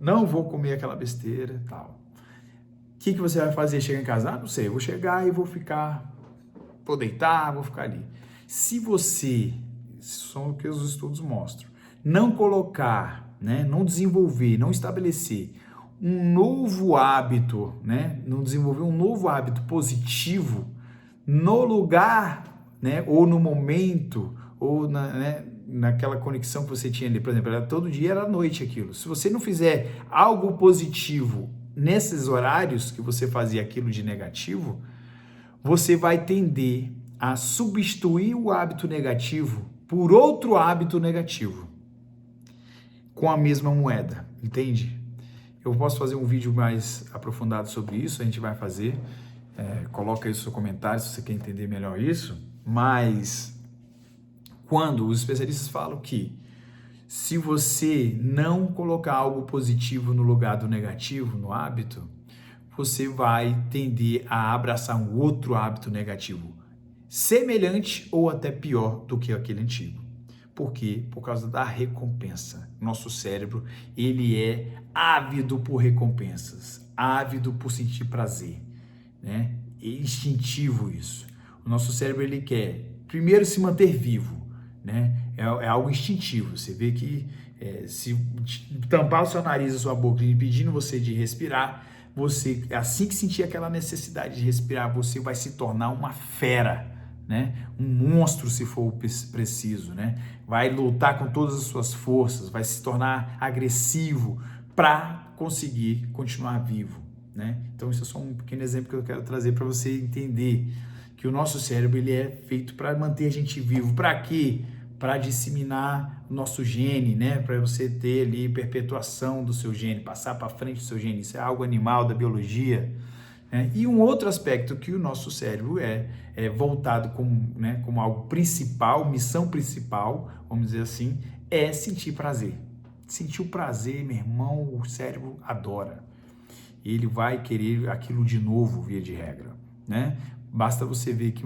não vou comer aquela besteira e tal. O que você vai fazer? Chegar em casa? Não sei, eu vou chegar e vou deitar, vou ficar ali. Se você, são o que os estudos mostram, não colocar, né, não desenvolver, não estabelecer um novo hábito, né, não desenvolver um novo hábito positivo no lugar, né, ou no momento, ou naquela conexão que você tinha ali, por exemplo, todo dia era à noite aquilo. Se você não fizer algo positivo nesses horários que você fazia aquilo de negativo, você vai tender a substituir o hábito negativo por outro hábito negativo com a mesma moeda, entende? Eu posso fazer um vídeo mais aprofundado sobre isso, a gente vai fazer, coloca aí o seu comentário se você quer entender melhor isso, mas quando os especialistas falam que se você não colocar algo positivo no lugar do negativo, no hábito, você vai tender a abraçar um outro hábito negativo, semelhante ou até pior do que aquele antigo. Por quê? Por causa da recompensa. Nosso cérebro, ele é ávido por recompensas, ávido por sentir prazer, né? É instintivo isso. O nosso cérebro, ele quer, primeiro, se manter vivo, né? É algo instintivo. Você vê que se tampar o seu nariz e a sua boca, impedindo você de respirar, você, assim que sentir aquela necessidade de respirar, você vai se tornar uma fera, né? Um monstro, se for preciso, né? Vai lutar com todas as suas forças, vai se tornar agressivo para conseguir continuar vivo, né? Então, isso é só um pequeno exemplo que eu quero trazer para você entender que o nosso cérebro, ele é feito para manter a gente vivo. Para quê? Para disseminar o nosso gene, né? Para você ter ali perpetuação do seu gene, passar para frente do seu gene. Isso é algo animal da biologia, né? E um outro aspecto que o nosso cérebro é voltado como, né, como algo principal, missão principal, vamos dizer assim, é sentir prazer. Sentir o prazer, meu irmão, o cérebro adora. Ele vai querer aquilo de novo, via de regra, né? Basta você ver que,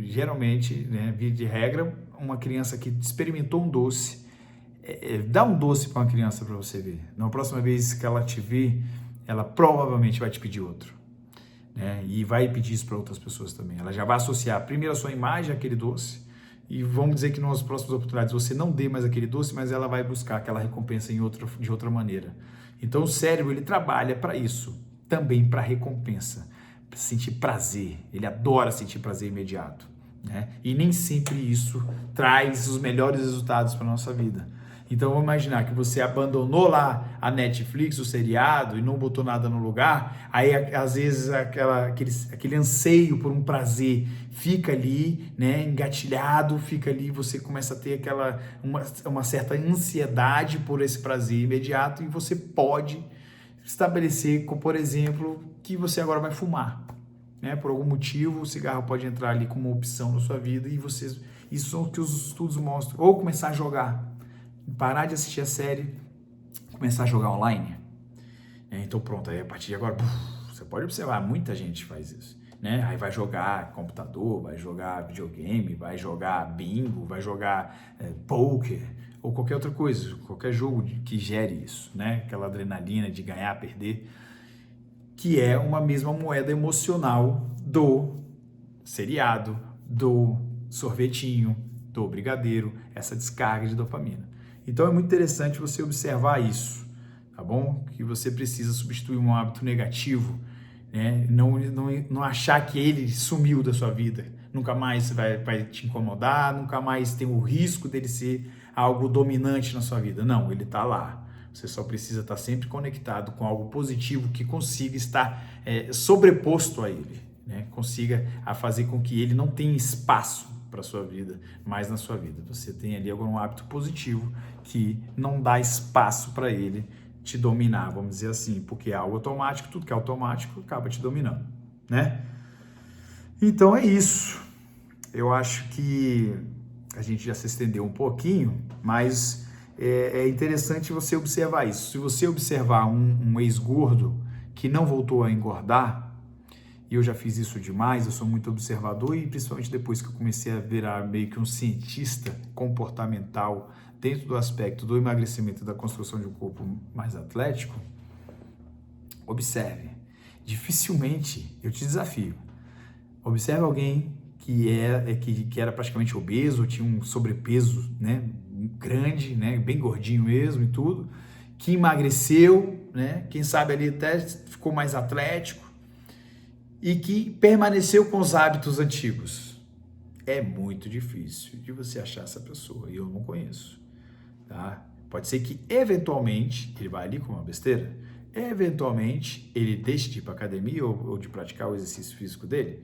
geralmente, né, via de regra, uma criança que experimentou um doce, dá um doce para uma criança para você ver. Na próxima vez que ela te ver, ela provavelmente vai te pedir outro, né? E vai pedir isso para outras pessoas também. Ela já vai associar primeiro a sua imagem àquele doce, e vamos dizer que nas próximas oportunidades você não dê mais aquele doce, mas ela vai buscar aquela recompensa de outra maneira. Então o cérebro ele trabalha para isso, também para recompensa, para sentir prazer. Ele adora sentir prazer imediato, né? E nem sempre isso traz os melhores resultados para nossa vida. Então vamos imaginar que você abandonou lá a Netflix, o seriado, e não botou nada no lugar, aí às vezes aquele anseio por um prazer fica ali, né, engatilhado, fica ali, você começa a ter uma certa ansiedade por esse prazer imediato, e você pode estabelecer, por exemplo, que você agora vai fumar, né? Por algum motivo o cigarro pode entrar ali como uma opção na sua vida, e isso é o que os estudos mostram. Ou começar a jogar, parar de assistir a série, começar a jogar online. Então pronto, aí a partir de agora, você pode observar, muita gente faz isso, né? Aí vai jogar computador, vai jogar videogame, vai jogar bingo, vai jogar poker, ou qualquer outra coisa, qualquer jogo que gere isso, né? Aquela adrenalina de ganhar, perder, que é uma mesma moeda emocional do seriado, do sorvetinho, do brigadeiro, essa descarga de dopamina. Então é muito interessante você observar isso, tá bom? Que você precisa substituir um hábito negativo, né? Não achar que ele sumiu da sua vida, nunca mais vai te incomodar, nunca mais tem o risco dele ser algo dominante na sua vida. Não, ele está lá. Você só precisa estar sempre conectado com algo positivo que consiga estar sobreposto a ele, né? Consiga fazer com que ele não tenha espaço para sua vida, mais na sua vida. Você tem ali algum hábito positivo que não dá espaço para ele te dominar, vamos dizer assim, porque é algo automático, tudo que é automático acaba te dominando, né? Então é isso. Eu acho que a gente já se estendeu um pouquinho, mas é interessante você observar isso. Se você observar um ex-gordo que não voltou a engordar, e eu já fiz isso demais, eu sou muito observador, e principalmente depois que eu comecei a virar meio que um cientista comportamental dentro do aspecto do emagrecimento e da construção de um corpo mais atlético, observe. Dificilmente, eu te desafio, observe alguém que era praticamente obeso, tinha um sobrepeso, né, grande, né, bem gordinho mesmo e tudo, que emagreceu, né, quem sabe ali até ficou mais atlético, e que permaneceu com os hábitos antigos. É muito difícil de você achar essa pessoa, e eu não conheço, tá? Pode ser que, eventualmente, ele vai ali com uma besteira, eventualmente, ele deixe de ir para academia ou de praticar o exercício físico dele,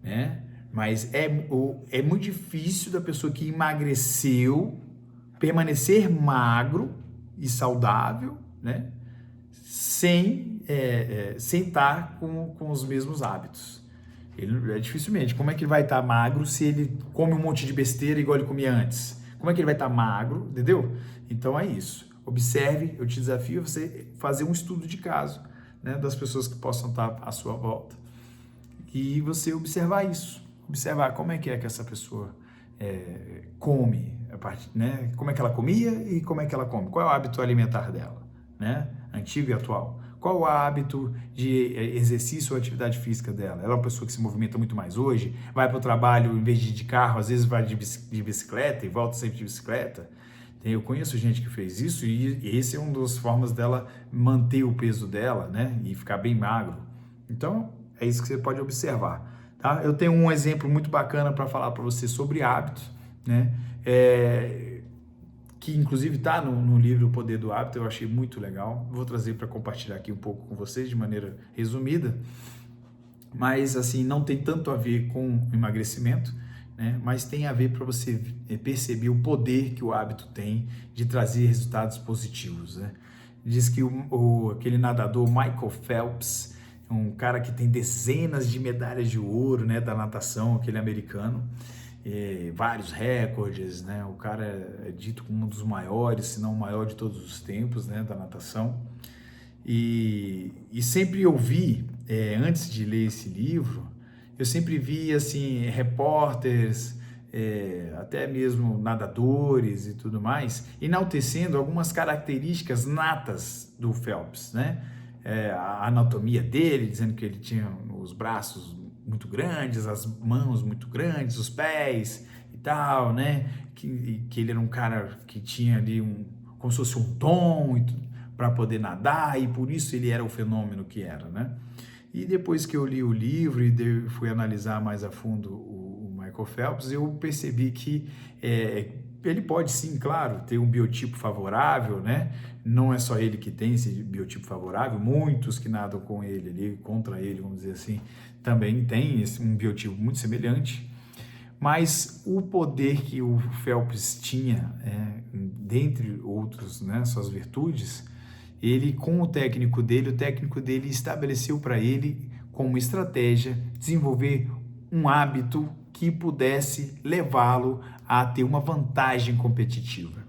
né? Mas é muito difícil da pessoa que emagreceu permanecer magro e saudável, né? Sem estar com os mesmos hábitos. Ele dificilmente. Como é que ele vai estar magro se ele come um monte de besteira igual ele comia antes? Como é que ele vai estar magro, entendeu? Então é isso. Observe, eu te desafio a você fazer um estudo de caso, né, das pessoas que possam estar à sua volta. E você observar isso. Observar como é que essa pessoa come, né? Como é que ela comia e como é que ela come. Qual é o hábito alimentar dela, né? Antigo e atual. Qual o hábito de exercício ou atividade física dela? Ela é uma pessoa que se movimenta muito mais hoje, vai para o trabalho em vez de ir de carro, às vezes vai de bicicleta e volta sempre de bicicleta. Eu conheço gente que fez isso, e esse é uma das formas dela manter o peso dela, né, e ficar bem magro. Então, é isso que você pode observar, tá? Eu tenho um exemplo muito bacana para falar para você sobre hábitos, né, que inclusive está no livro O Poder do Hábito. Eu achei muito legal. Vou trazer para compartilhar aqui um pouco com vocês de maneira resumida, mas assim, não tem tanto a ver com emagrecimento, né? Mas tem a ver para você perceber o poder que o hábito tem de trazer resultados positivos, né? Diz que aquele nadador Michael Phelps, um cara que tem dezenas de medalhas de ouro, né, da natação, aquele americano, vários recordes, né? O cara é dito como um dos maiores, se não o maior de todos os tempos, né, da natação. E sempre eu vi, antes de ler esse livro, eu sempre vi assim, repórteres, até mesmo nadadores e tudo mais, enaltecendo algumas características natas do Phelps, né? A anatomia dele, dizendo que ele tinha os braços muito grandes, as mãos muito grandes, os pés e tal, né? Que ele era um cara que tinha ali como se fosse um dom e tudo. para poder nadar e por isso ele era o fenômeno que era, né? E depois que eu li o livro e fui analisar mais a fundo o Michael Phelps, eu percebi que ele pode sim, claro, ter um biotipo favorável, né? Não é só ele que tem esse biotipo favorável, muitos que nadam com ele ali, contra ele, vamos dizer assim, também tem um biotipo muito semelhante. Mas o poder que o Phelps tinha, dentre outros, né, suas virtudes, ele, com o técnico dele estabeleceu para ele, como estratégia, desenvolver um hábito que pudesse levá-lo a ter uma vantagem competitiva.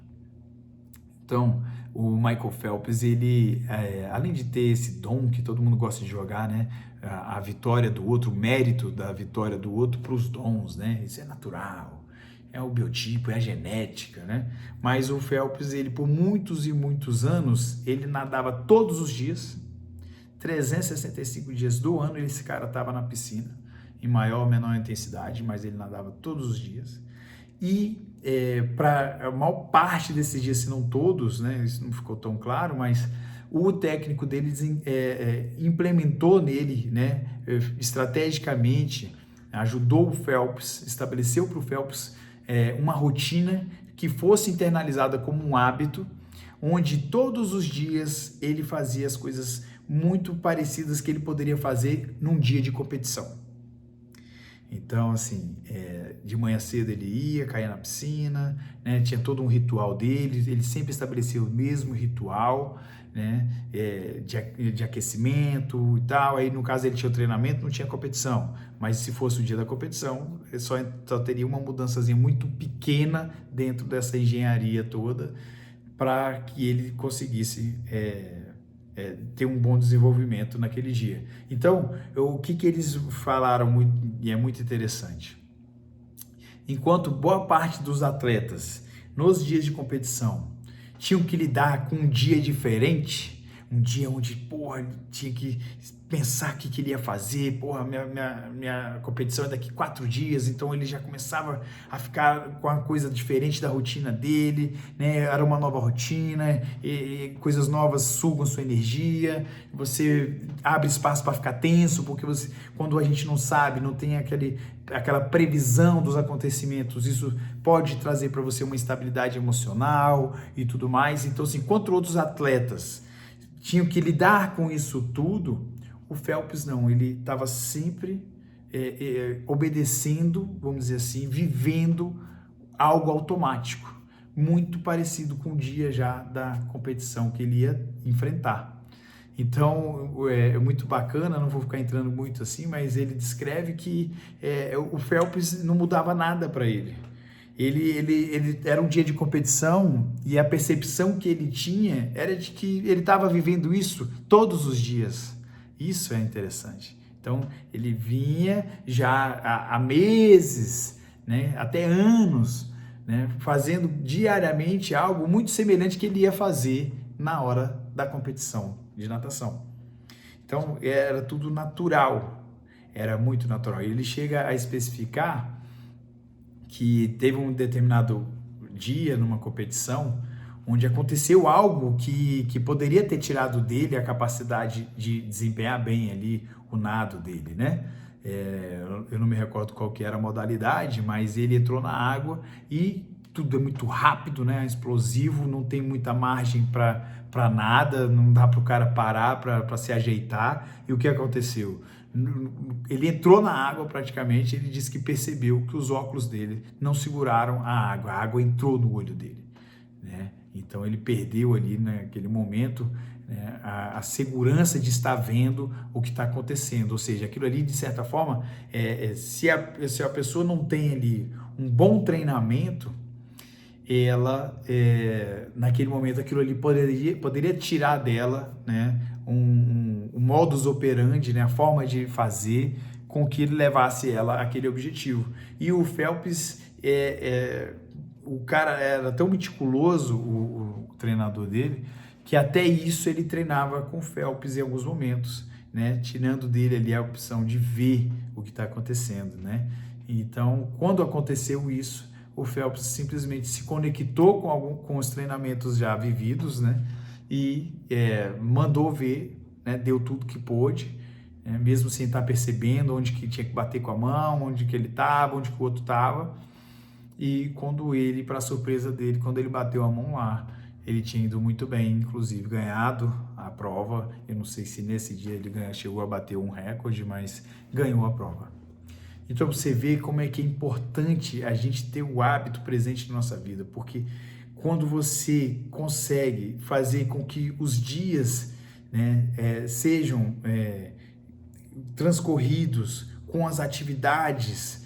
Então, o Michael Phelps, ele, além de ter esse dom que todo mundo gosta de jogar, né, a vitória do outro, o mérito da vitória do outro para os dons, né, isso é natural, é o biotipo, é a genética, né, mas o Phelps, ele por muitos e muitos anos, ele nadava todos os dias, 365 dias do ano, esse cara estava na piscina, em maior ou menor intensidade, mas ele nadava todos os dias. E para a maior parte desses dias, se não todos, né, isso não ficou tão claro, mas o técnico deles implementou nele, né, estrategicamente, ajudou o Phelps, estabeleceu para o Phelps uma rotina que fosse internalizada como um hábito, onde todos os dias ele fazia as coisas muito parecidas que ele poderia fazer num dia de competição. Então, assim, de manhã cedo ele ia, caía na piscina, né, tinha todo um ritual dele, ele sempre estabeleceu o mesmo ritual, né, de aquecimento e tal. Aí, no caso, ele tinha o treinamento, não tinha competição, mas se fosse o dia da competição, ele só teria uma mudançazinha muito pequena dentro dessa engenharia toda para que ele conseguisse ter um bom desenvolvimento naquele dia. Então, o que eles falaram muito, e é muito interessante. Enquanto boa parte dos atletas, nos dias de competição, tinham que lidar com um dia diferente, um dia onde, porra, tinha que pensar o que ele ia fazer, porra, minha competição é daqui 4 dias, então ele já começava a ficar com uma coisa diferente da rotina dele, né? Era uma nova rotina, e coisas novas sugam sua energia, você abre espaço para ficar tenso, porque quando a gente não sabe, não tem aquela previsão dos acontecimentos, isso pode trazer para você uma instabilidade emocional e tudo mais. Então, assim, enquanto outros atletas tinham que lidar com isso tudo, o Phelps não, ele estava sempre obedecendo, vamos dizer assim, vivendo algo automático, muito parecido com o dia já da competição que ele ia enfrentar. Então, é muito bacana, não vou ficar entrando muito assim, mas ele descreve que o Phelps não mudava nada para ele. Ele era um dia de competição e a percepção que ele tinha era de que ele estava vivendo isso todos os dias. Isso é interessante. Então, ele vinha já há meses, né, até anos, né, fazendo diariamente algo muito semelhante que ele ia fazer na hora da competição de natação. Então, era tudo natural, era muito natural. E ele chega a especificar que teve um determinado dia numa competição onde aconteceu algo que poderia ter tirado dele a capacidade de desempenhar bem ali o nado dele, né? Eu não me recordo qual que era a modalidade, mas ele entrou na água e tudo é muito rápido, né? Explosivo, não tem muita margem para nada, não dá para o cara parar para se ajeitar. E o que aconteceu? Ele entrou na água praticamente, ele disse que percebeu que os óculos dele não seguraram a água entrou no olho dele, né? Então ele perdeu ali naquele momento, né, a segurança de estar vendo o que está acontecendo, ou seja, aquilo ali de certa forma, se a pessoa não tem ali um bom treinamento, ela naquele momento aquilo ali poderia tirar dela, né, um modus operandi, né, a forma de fazer com que ele levasse ela àquele objetivo. E o Phelps, o cara era tão meticuloso, o treinador dele, que até isso ele treinava com o Phelps em alguns momentos, né, tirando dele ali a opção de ver o que está acontecendo, né? Então, quando aconteceu isso, o Phelps simplesmente se conectou com os treinamentos já vividos, né? e mandou ver, né, deu tudo que pôde, mesmo sem estar percebendo onde que tinha que bater com a mão, onde que ele estava, onde que o outro estava. E quando ele, para surpresa dele, quando ele bateu a mão lá, ele tinha ido muito bem, inclusive ganhado a prova. Eu não sei se nesse dia ele chegou a bater um recorde, mas ganhou a prova. Então você vê como é que é importante a gente ter o hábito presente na nossa vida, porque quando você consegue fazer com que os dias, né, sejam transcorridos com as atividades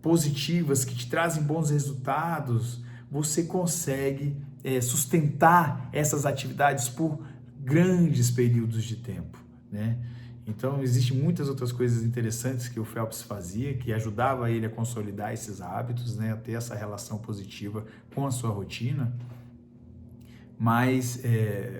positivas que te trazem bons resultados, você consegue sustentar essas atividades por grandes períodos de tempo, né? Então, existem muitas outras coisas interessantes que o Phelps fazia, que ajudava ele a consolidar esses hábitos, né, a ter essa relação positiva com a sua rotina. Mas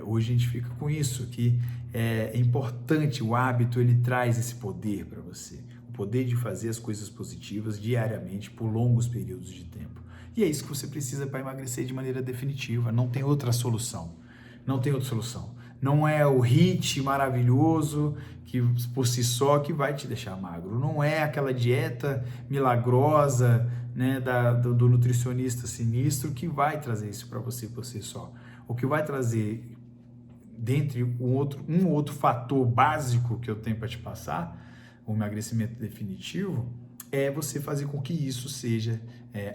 hoje a gente fica com isso, que é importante, o hábito ele traz esse poder para você, o poder de fazer as coisas positivas diariamente por longos períodos de tempo. E é isso que você precisa para emagrecer de maneira definitiva, não tem outra solução, não tem outra solução. Não é o HIIT maravilhoso que por si só que vai te deixar magro, não é aquela dieta milagrosa, né, do nutricionista sinistro que vai trazer isso para você por si só. O que vai trazer, dentre um outro fator básico que eu tenho para te passar, o emagrecimento definitivo, é você fazer com que isso seja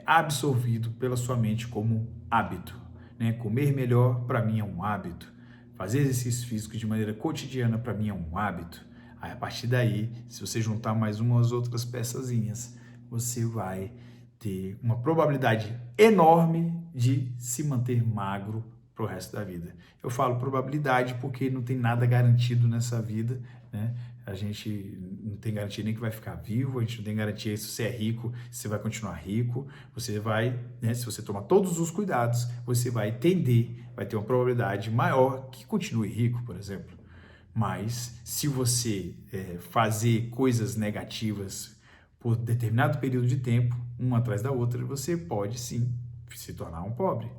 absorvido pela sua mente como hábito, né? Comer melhor, para mim, é um hábito. Fazer exercício físico de maneira cotidiana, para mim, é um hábito. Aí, a partir daí, se você juntar mais umas outras peçazinhas, você vai ter uma probabilidade enorme de se manter magro para o resto da vida. Eu falo probabilidade porque não tem nada garantido nessa vida, né? A gente não tem garantia nem que vai ficar vivo, a gente não tem garantia se você é rico, se você vai continuar rico. Você vai, né, se você tomar todos os cuidados, você vai tender, vai ter uma probabilidade maior que continue rico, por exemplo. Mas se você fazer coisas negativas por determinado período de tempo, uma atrás da outra, você pode sim se tornar um pobre.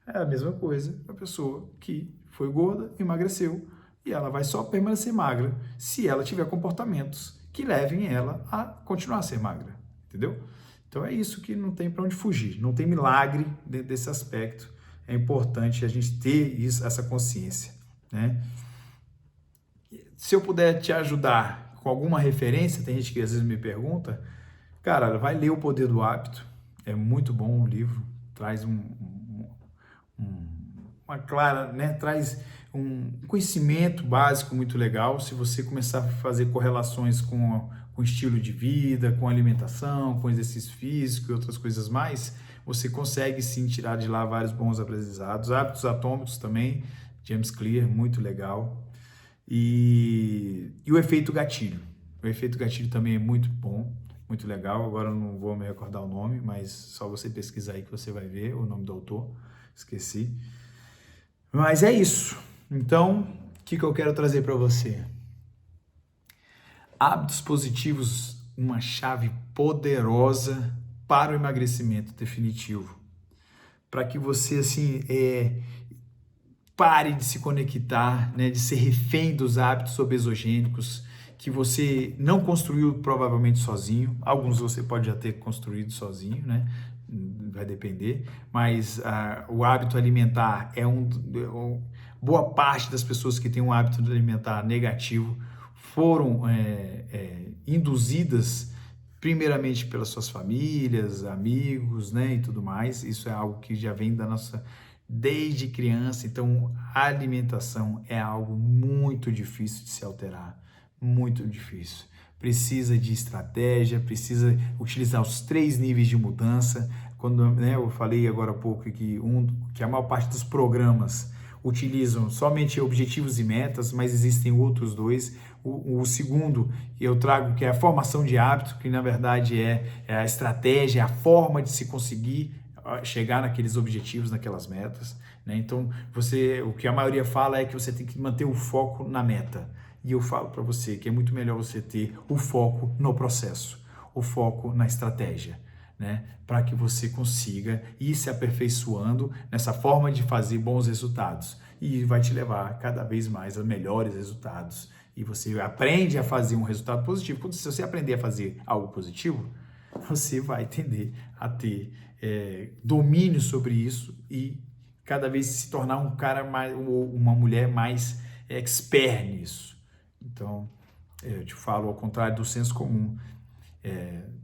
É a mesma coisa a pessoa que foi gorda, emagreceu, e ela vai só permanecer magra se ela tiver comportamentos que levem ela a continuar a ser magra, entendeu? Então é isso que não tem para onde fugir, não tem milagre dentro desse aspecto. É importante a gente ter isso, essa consciência, né? Se eu puder te ajudar com alguma referência, tem gente que às vezes me pergunta, cara, vai ler O Poder do Hábito, é muito bom o livro, traz uma clara, né, traz um conhecimento básico muito legal. Se você começar a fazer correlações com estilo de vida, com alimentação, com exercício físico e outras coisas mais, você consegue sim tirar de lá vários bons aprendizados. Hábitos Atômicos também, James Clear, muito legal. E o efeito gatilho. O efeito gatilho também é muito bom, muito legal. Agora eu não vou me recordar o nome, mas só você pesquisar aí que você vai ver o nome do autor. Esqueci. Mas é isso. Então, o que eu quero trazer para você? Hábitos positivos, uma chave poderosa para o emagrecimento definitivo. Para que você, assim, pare de se conectar, né, de ser refém dos hábitos obesogênicos que você não construiu provavelmente sozinho. Alguns você pode já ter construído sozinho, né? Vai depender, mas o hábito alimentar boa parte das pessoas que têm um hábito alimentar negativo foram induzidas primeiramente pelas suas famílias, amigos, né, e tudo mais. Isso é algo que já vem da nossa desde criança. Então a alimentação é algo muito difícil de se alterar, muito difícil. Precisa de estratégia, precisa utilizar os 3 níveis de mudança. Quando, né, eu falei agora há pouco que a maior parte dos programas utilizam somente objetivos e metas, mas existem outros 2. O segundo que eu trago, que é a formação de hábitos, que na verdade é a estratégia, é a forma de se conseguir chegar naqueles objetivos, naquelas metas, né? Então, o que a maioria fala é que você tem que manter o foco na meta. E eu falo para você que é muito melhor você ter o foco no processo, o foco na estratégia, né, para que você consiga ir se aperfeiçoando nessa forma de fazer bons resultados. E vai te levar cada vez mais a melhores resultados. E você aprende a fazer um resultado positivo. Se você aprender a fazer algo positivo, você vai tender a ter domínio sobre isso e cada vez se tornar um cara mais, uma mulher mais expert nisso. Então, eu te falo ao contrário do senso comum.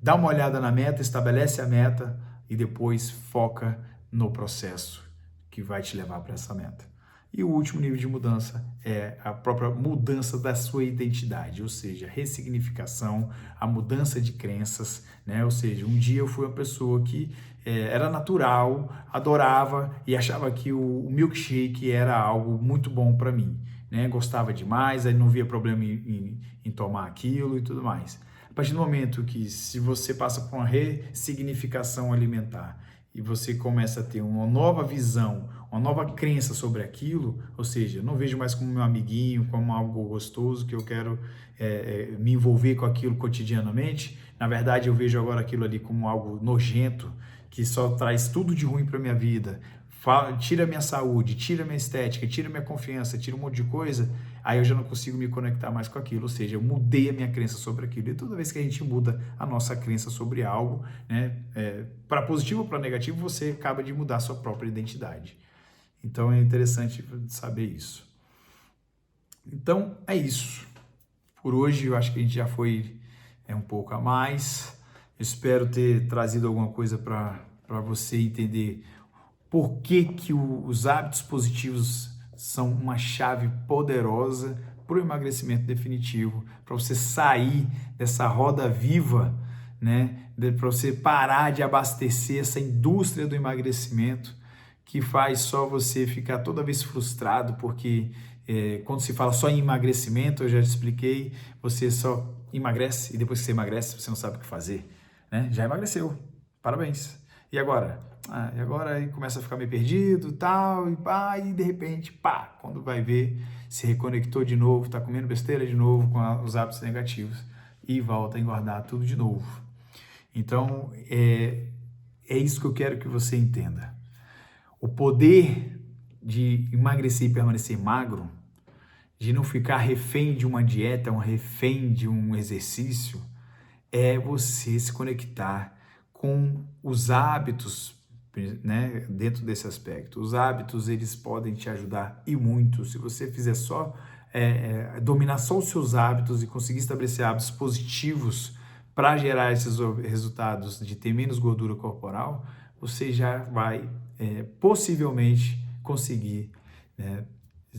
Dá uma olhada na meta, estabelece a meta e depois foca no processo que vai te levar para essa meta. E o último nível de mudança é a própria mudança da sua identidade, ou seja, a ressignificação, a mudança de crenças, né? Ou seja, um dia eu fui uma pessoa que era natural, adorava e achava que o milkshake era algo muito bom para mim, né? Gostava demais, aí não via problema em tomar aquilo e tudo mais. A partir do momento que, se você passa por uma ressignificação alimentar e você começa a ter uma nova visão, uma nova crença sobre aquilo, ou seja, eu não vejo mais como meu amiguinho, como algo gostoso, que eu quero me envolver com aquilo cotidianamente. Na verdade, eu vejo agora aquilo ali como algo nojento, que só traz tudo de ruim para minha vida, tira minha saúde, tira minha estética, tira minha confiança, tira um monte de coisa, aí eu já não consigo me conectar mais com aquilo, ou seja, eu mudei a minha crença sobre aquilo. E toda vez que a gente muda a nossa crença sobre algo, né, para positivo ou para negativo, você acaba de mudar a sua própria identidade. Então é interessante saber isso. Então é isso. Por hoje eu acho que a gente já foi um pouco a mais. Eu espero ter trazido alguma coisa para você entender por que os hábitos positivos são uma chave poderosa para o emagrecimento definitivo, para você sair dessa roda viva, né? Para você parar de abastecer essa indústria do emagrecimento que faz só você ficar toda vez frustrado, porque quando se fala só em emagrecimento, eu já te expliquei, você só emagrece e depois que você emagrece, você não sabe o que fazer, né? Já emagreceu, parabéns. E agora? E agora aí começa a ficar meio perdido tal, e de repente, quando vai ver, se reconectou de novo, tá comendo besteira de novo com os hábitos negativos e volta a engordar tudo de novo. Então, é isso que eu quero que você entenda. O poder de emagrecer e permanecer magro, de não ficar refém de uma dieta, um refém de um exercício, é você se conectar com os hábitos, né, dentro desse aspecto. Os hábitos, eles podem te ajudar e muito. Se você fizer só, dominar só os seus hábitos e conseguir estabelecer hábitos positivos para gerar esses resultados de ter menos gordura corporal, você já vai possivelmente conseguir, né,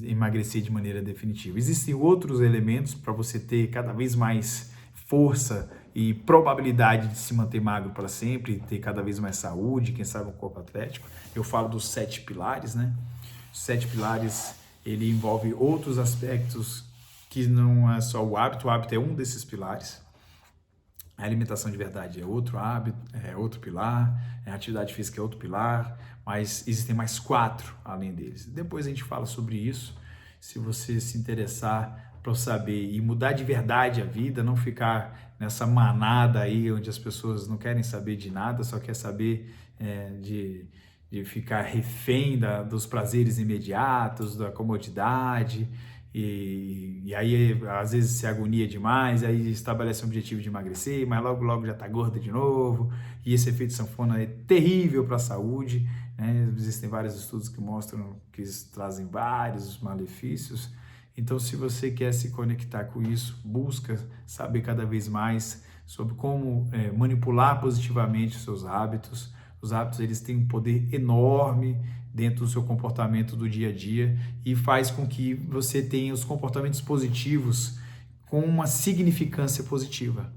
emagrecer de maneira definitiva. Existem outros elementos para você ter cada vez mais força e probabilidade de se manter magro para sempre, ter cada vez mais saúde, quem sabe um corpo atlético. Eu falo dos 7 pilares, né? Os 7 pilares, ele envolve outros aspectos que não é só o hábito é um desses pilares. A alimentação de verdade é outro hábito, é outro pilar, a atividade física é outro pilar, mas existem mais 4 além deles. Depois a gente fala sobre isso, se você se interessar para saber e mudar de verdade a vida, não ficar nessa manada aí onde as pessoas não querem saber de nada, só quer saber de ficar refém dos prazeres imediatos, da comodidade, e aí às vezes se agonia demais, aí estabelece um objetivo de emagrecer, mas logo já está gorda de novo, e esse efeito sanfona é terrível para a saúde, né? Existem vários estudos que mostram que trazem vários malefícios. Então, se você quer se conectar com isso, busca saber cada vez mais sobre como manipular positivamente os seus hábitos. Os hábitos, eles têm um poder enorme dentro do seu comportamento do dia a dia e faz com que você tenha os comportamentos positivos com uma significância positiva.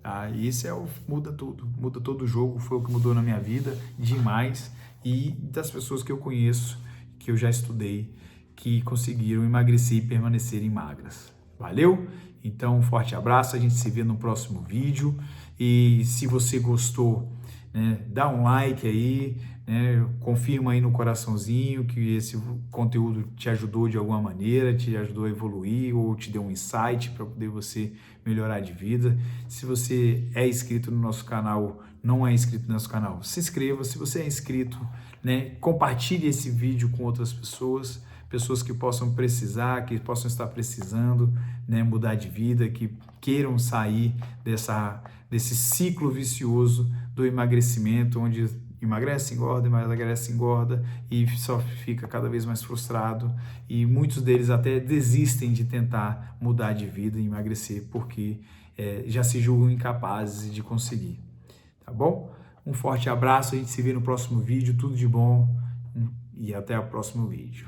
Tá? E isso muda tudo, muda todo o jogo, foi o que mudou na minha vida demais e das pessoas que eu conheço, que eu já estudei, que conseguiram emagrecer e permanecerem magras. Valeu? Então, um forte abraço, a gente se vê no próximo vídeo. E se você gostou, né? Dá um like aí, né? Confirma aí no coraçãozinho que esse conteúdo te ajudou de alguma maneira, te ajudou a evoluir ou te deu um insight para poder você melhorar de vida. Se você é inscrito no nosso canal, não é inscrito no nosso canal, se inscreva. Se você é inscrito, né, compartilhe esse vídeo com outras pessoas, pessoas que possam precisar, que possam estar precisando, né, mudar de vida, que queiram sair desse ciclo vicioso do emagrecimento, onde emagrece, engorda e só fica cada vez mais frustrado, e muitos deles até desistem de tentar mudar de vida e emagrecer porque já se julgam incapazes de conseguir, tá bom? Um forte abraço, a gente se vê no próximo vídeo, tudo de bom e até o próximo vídeo.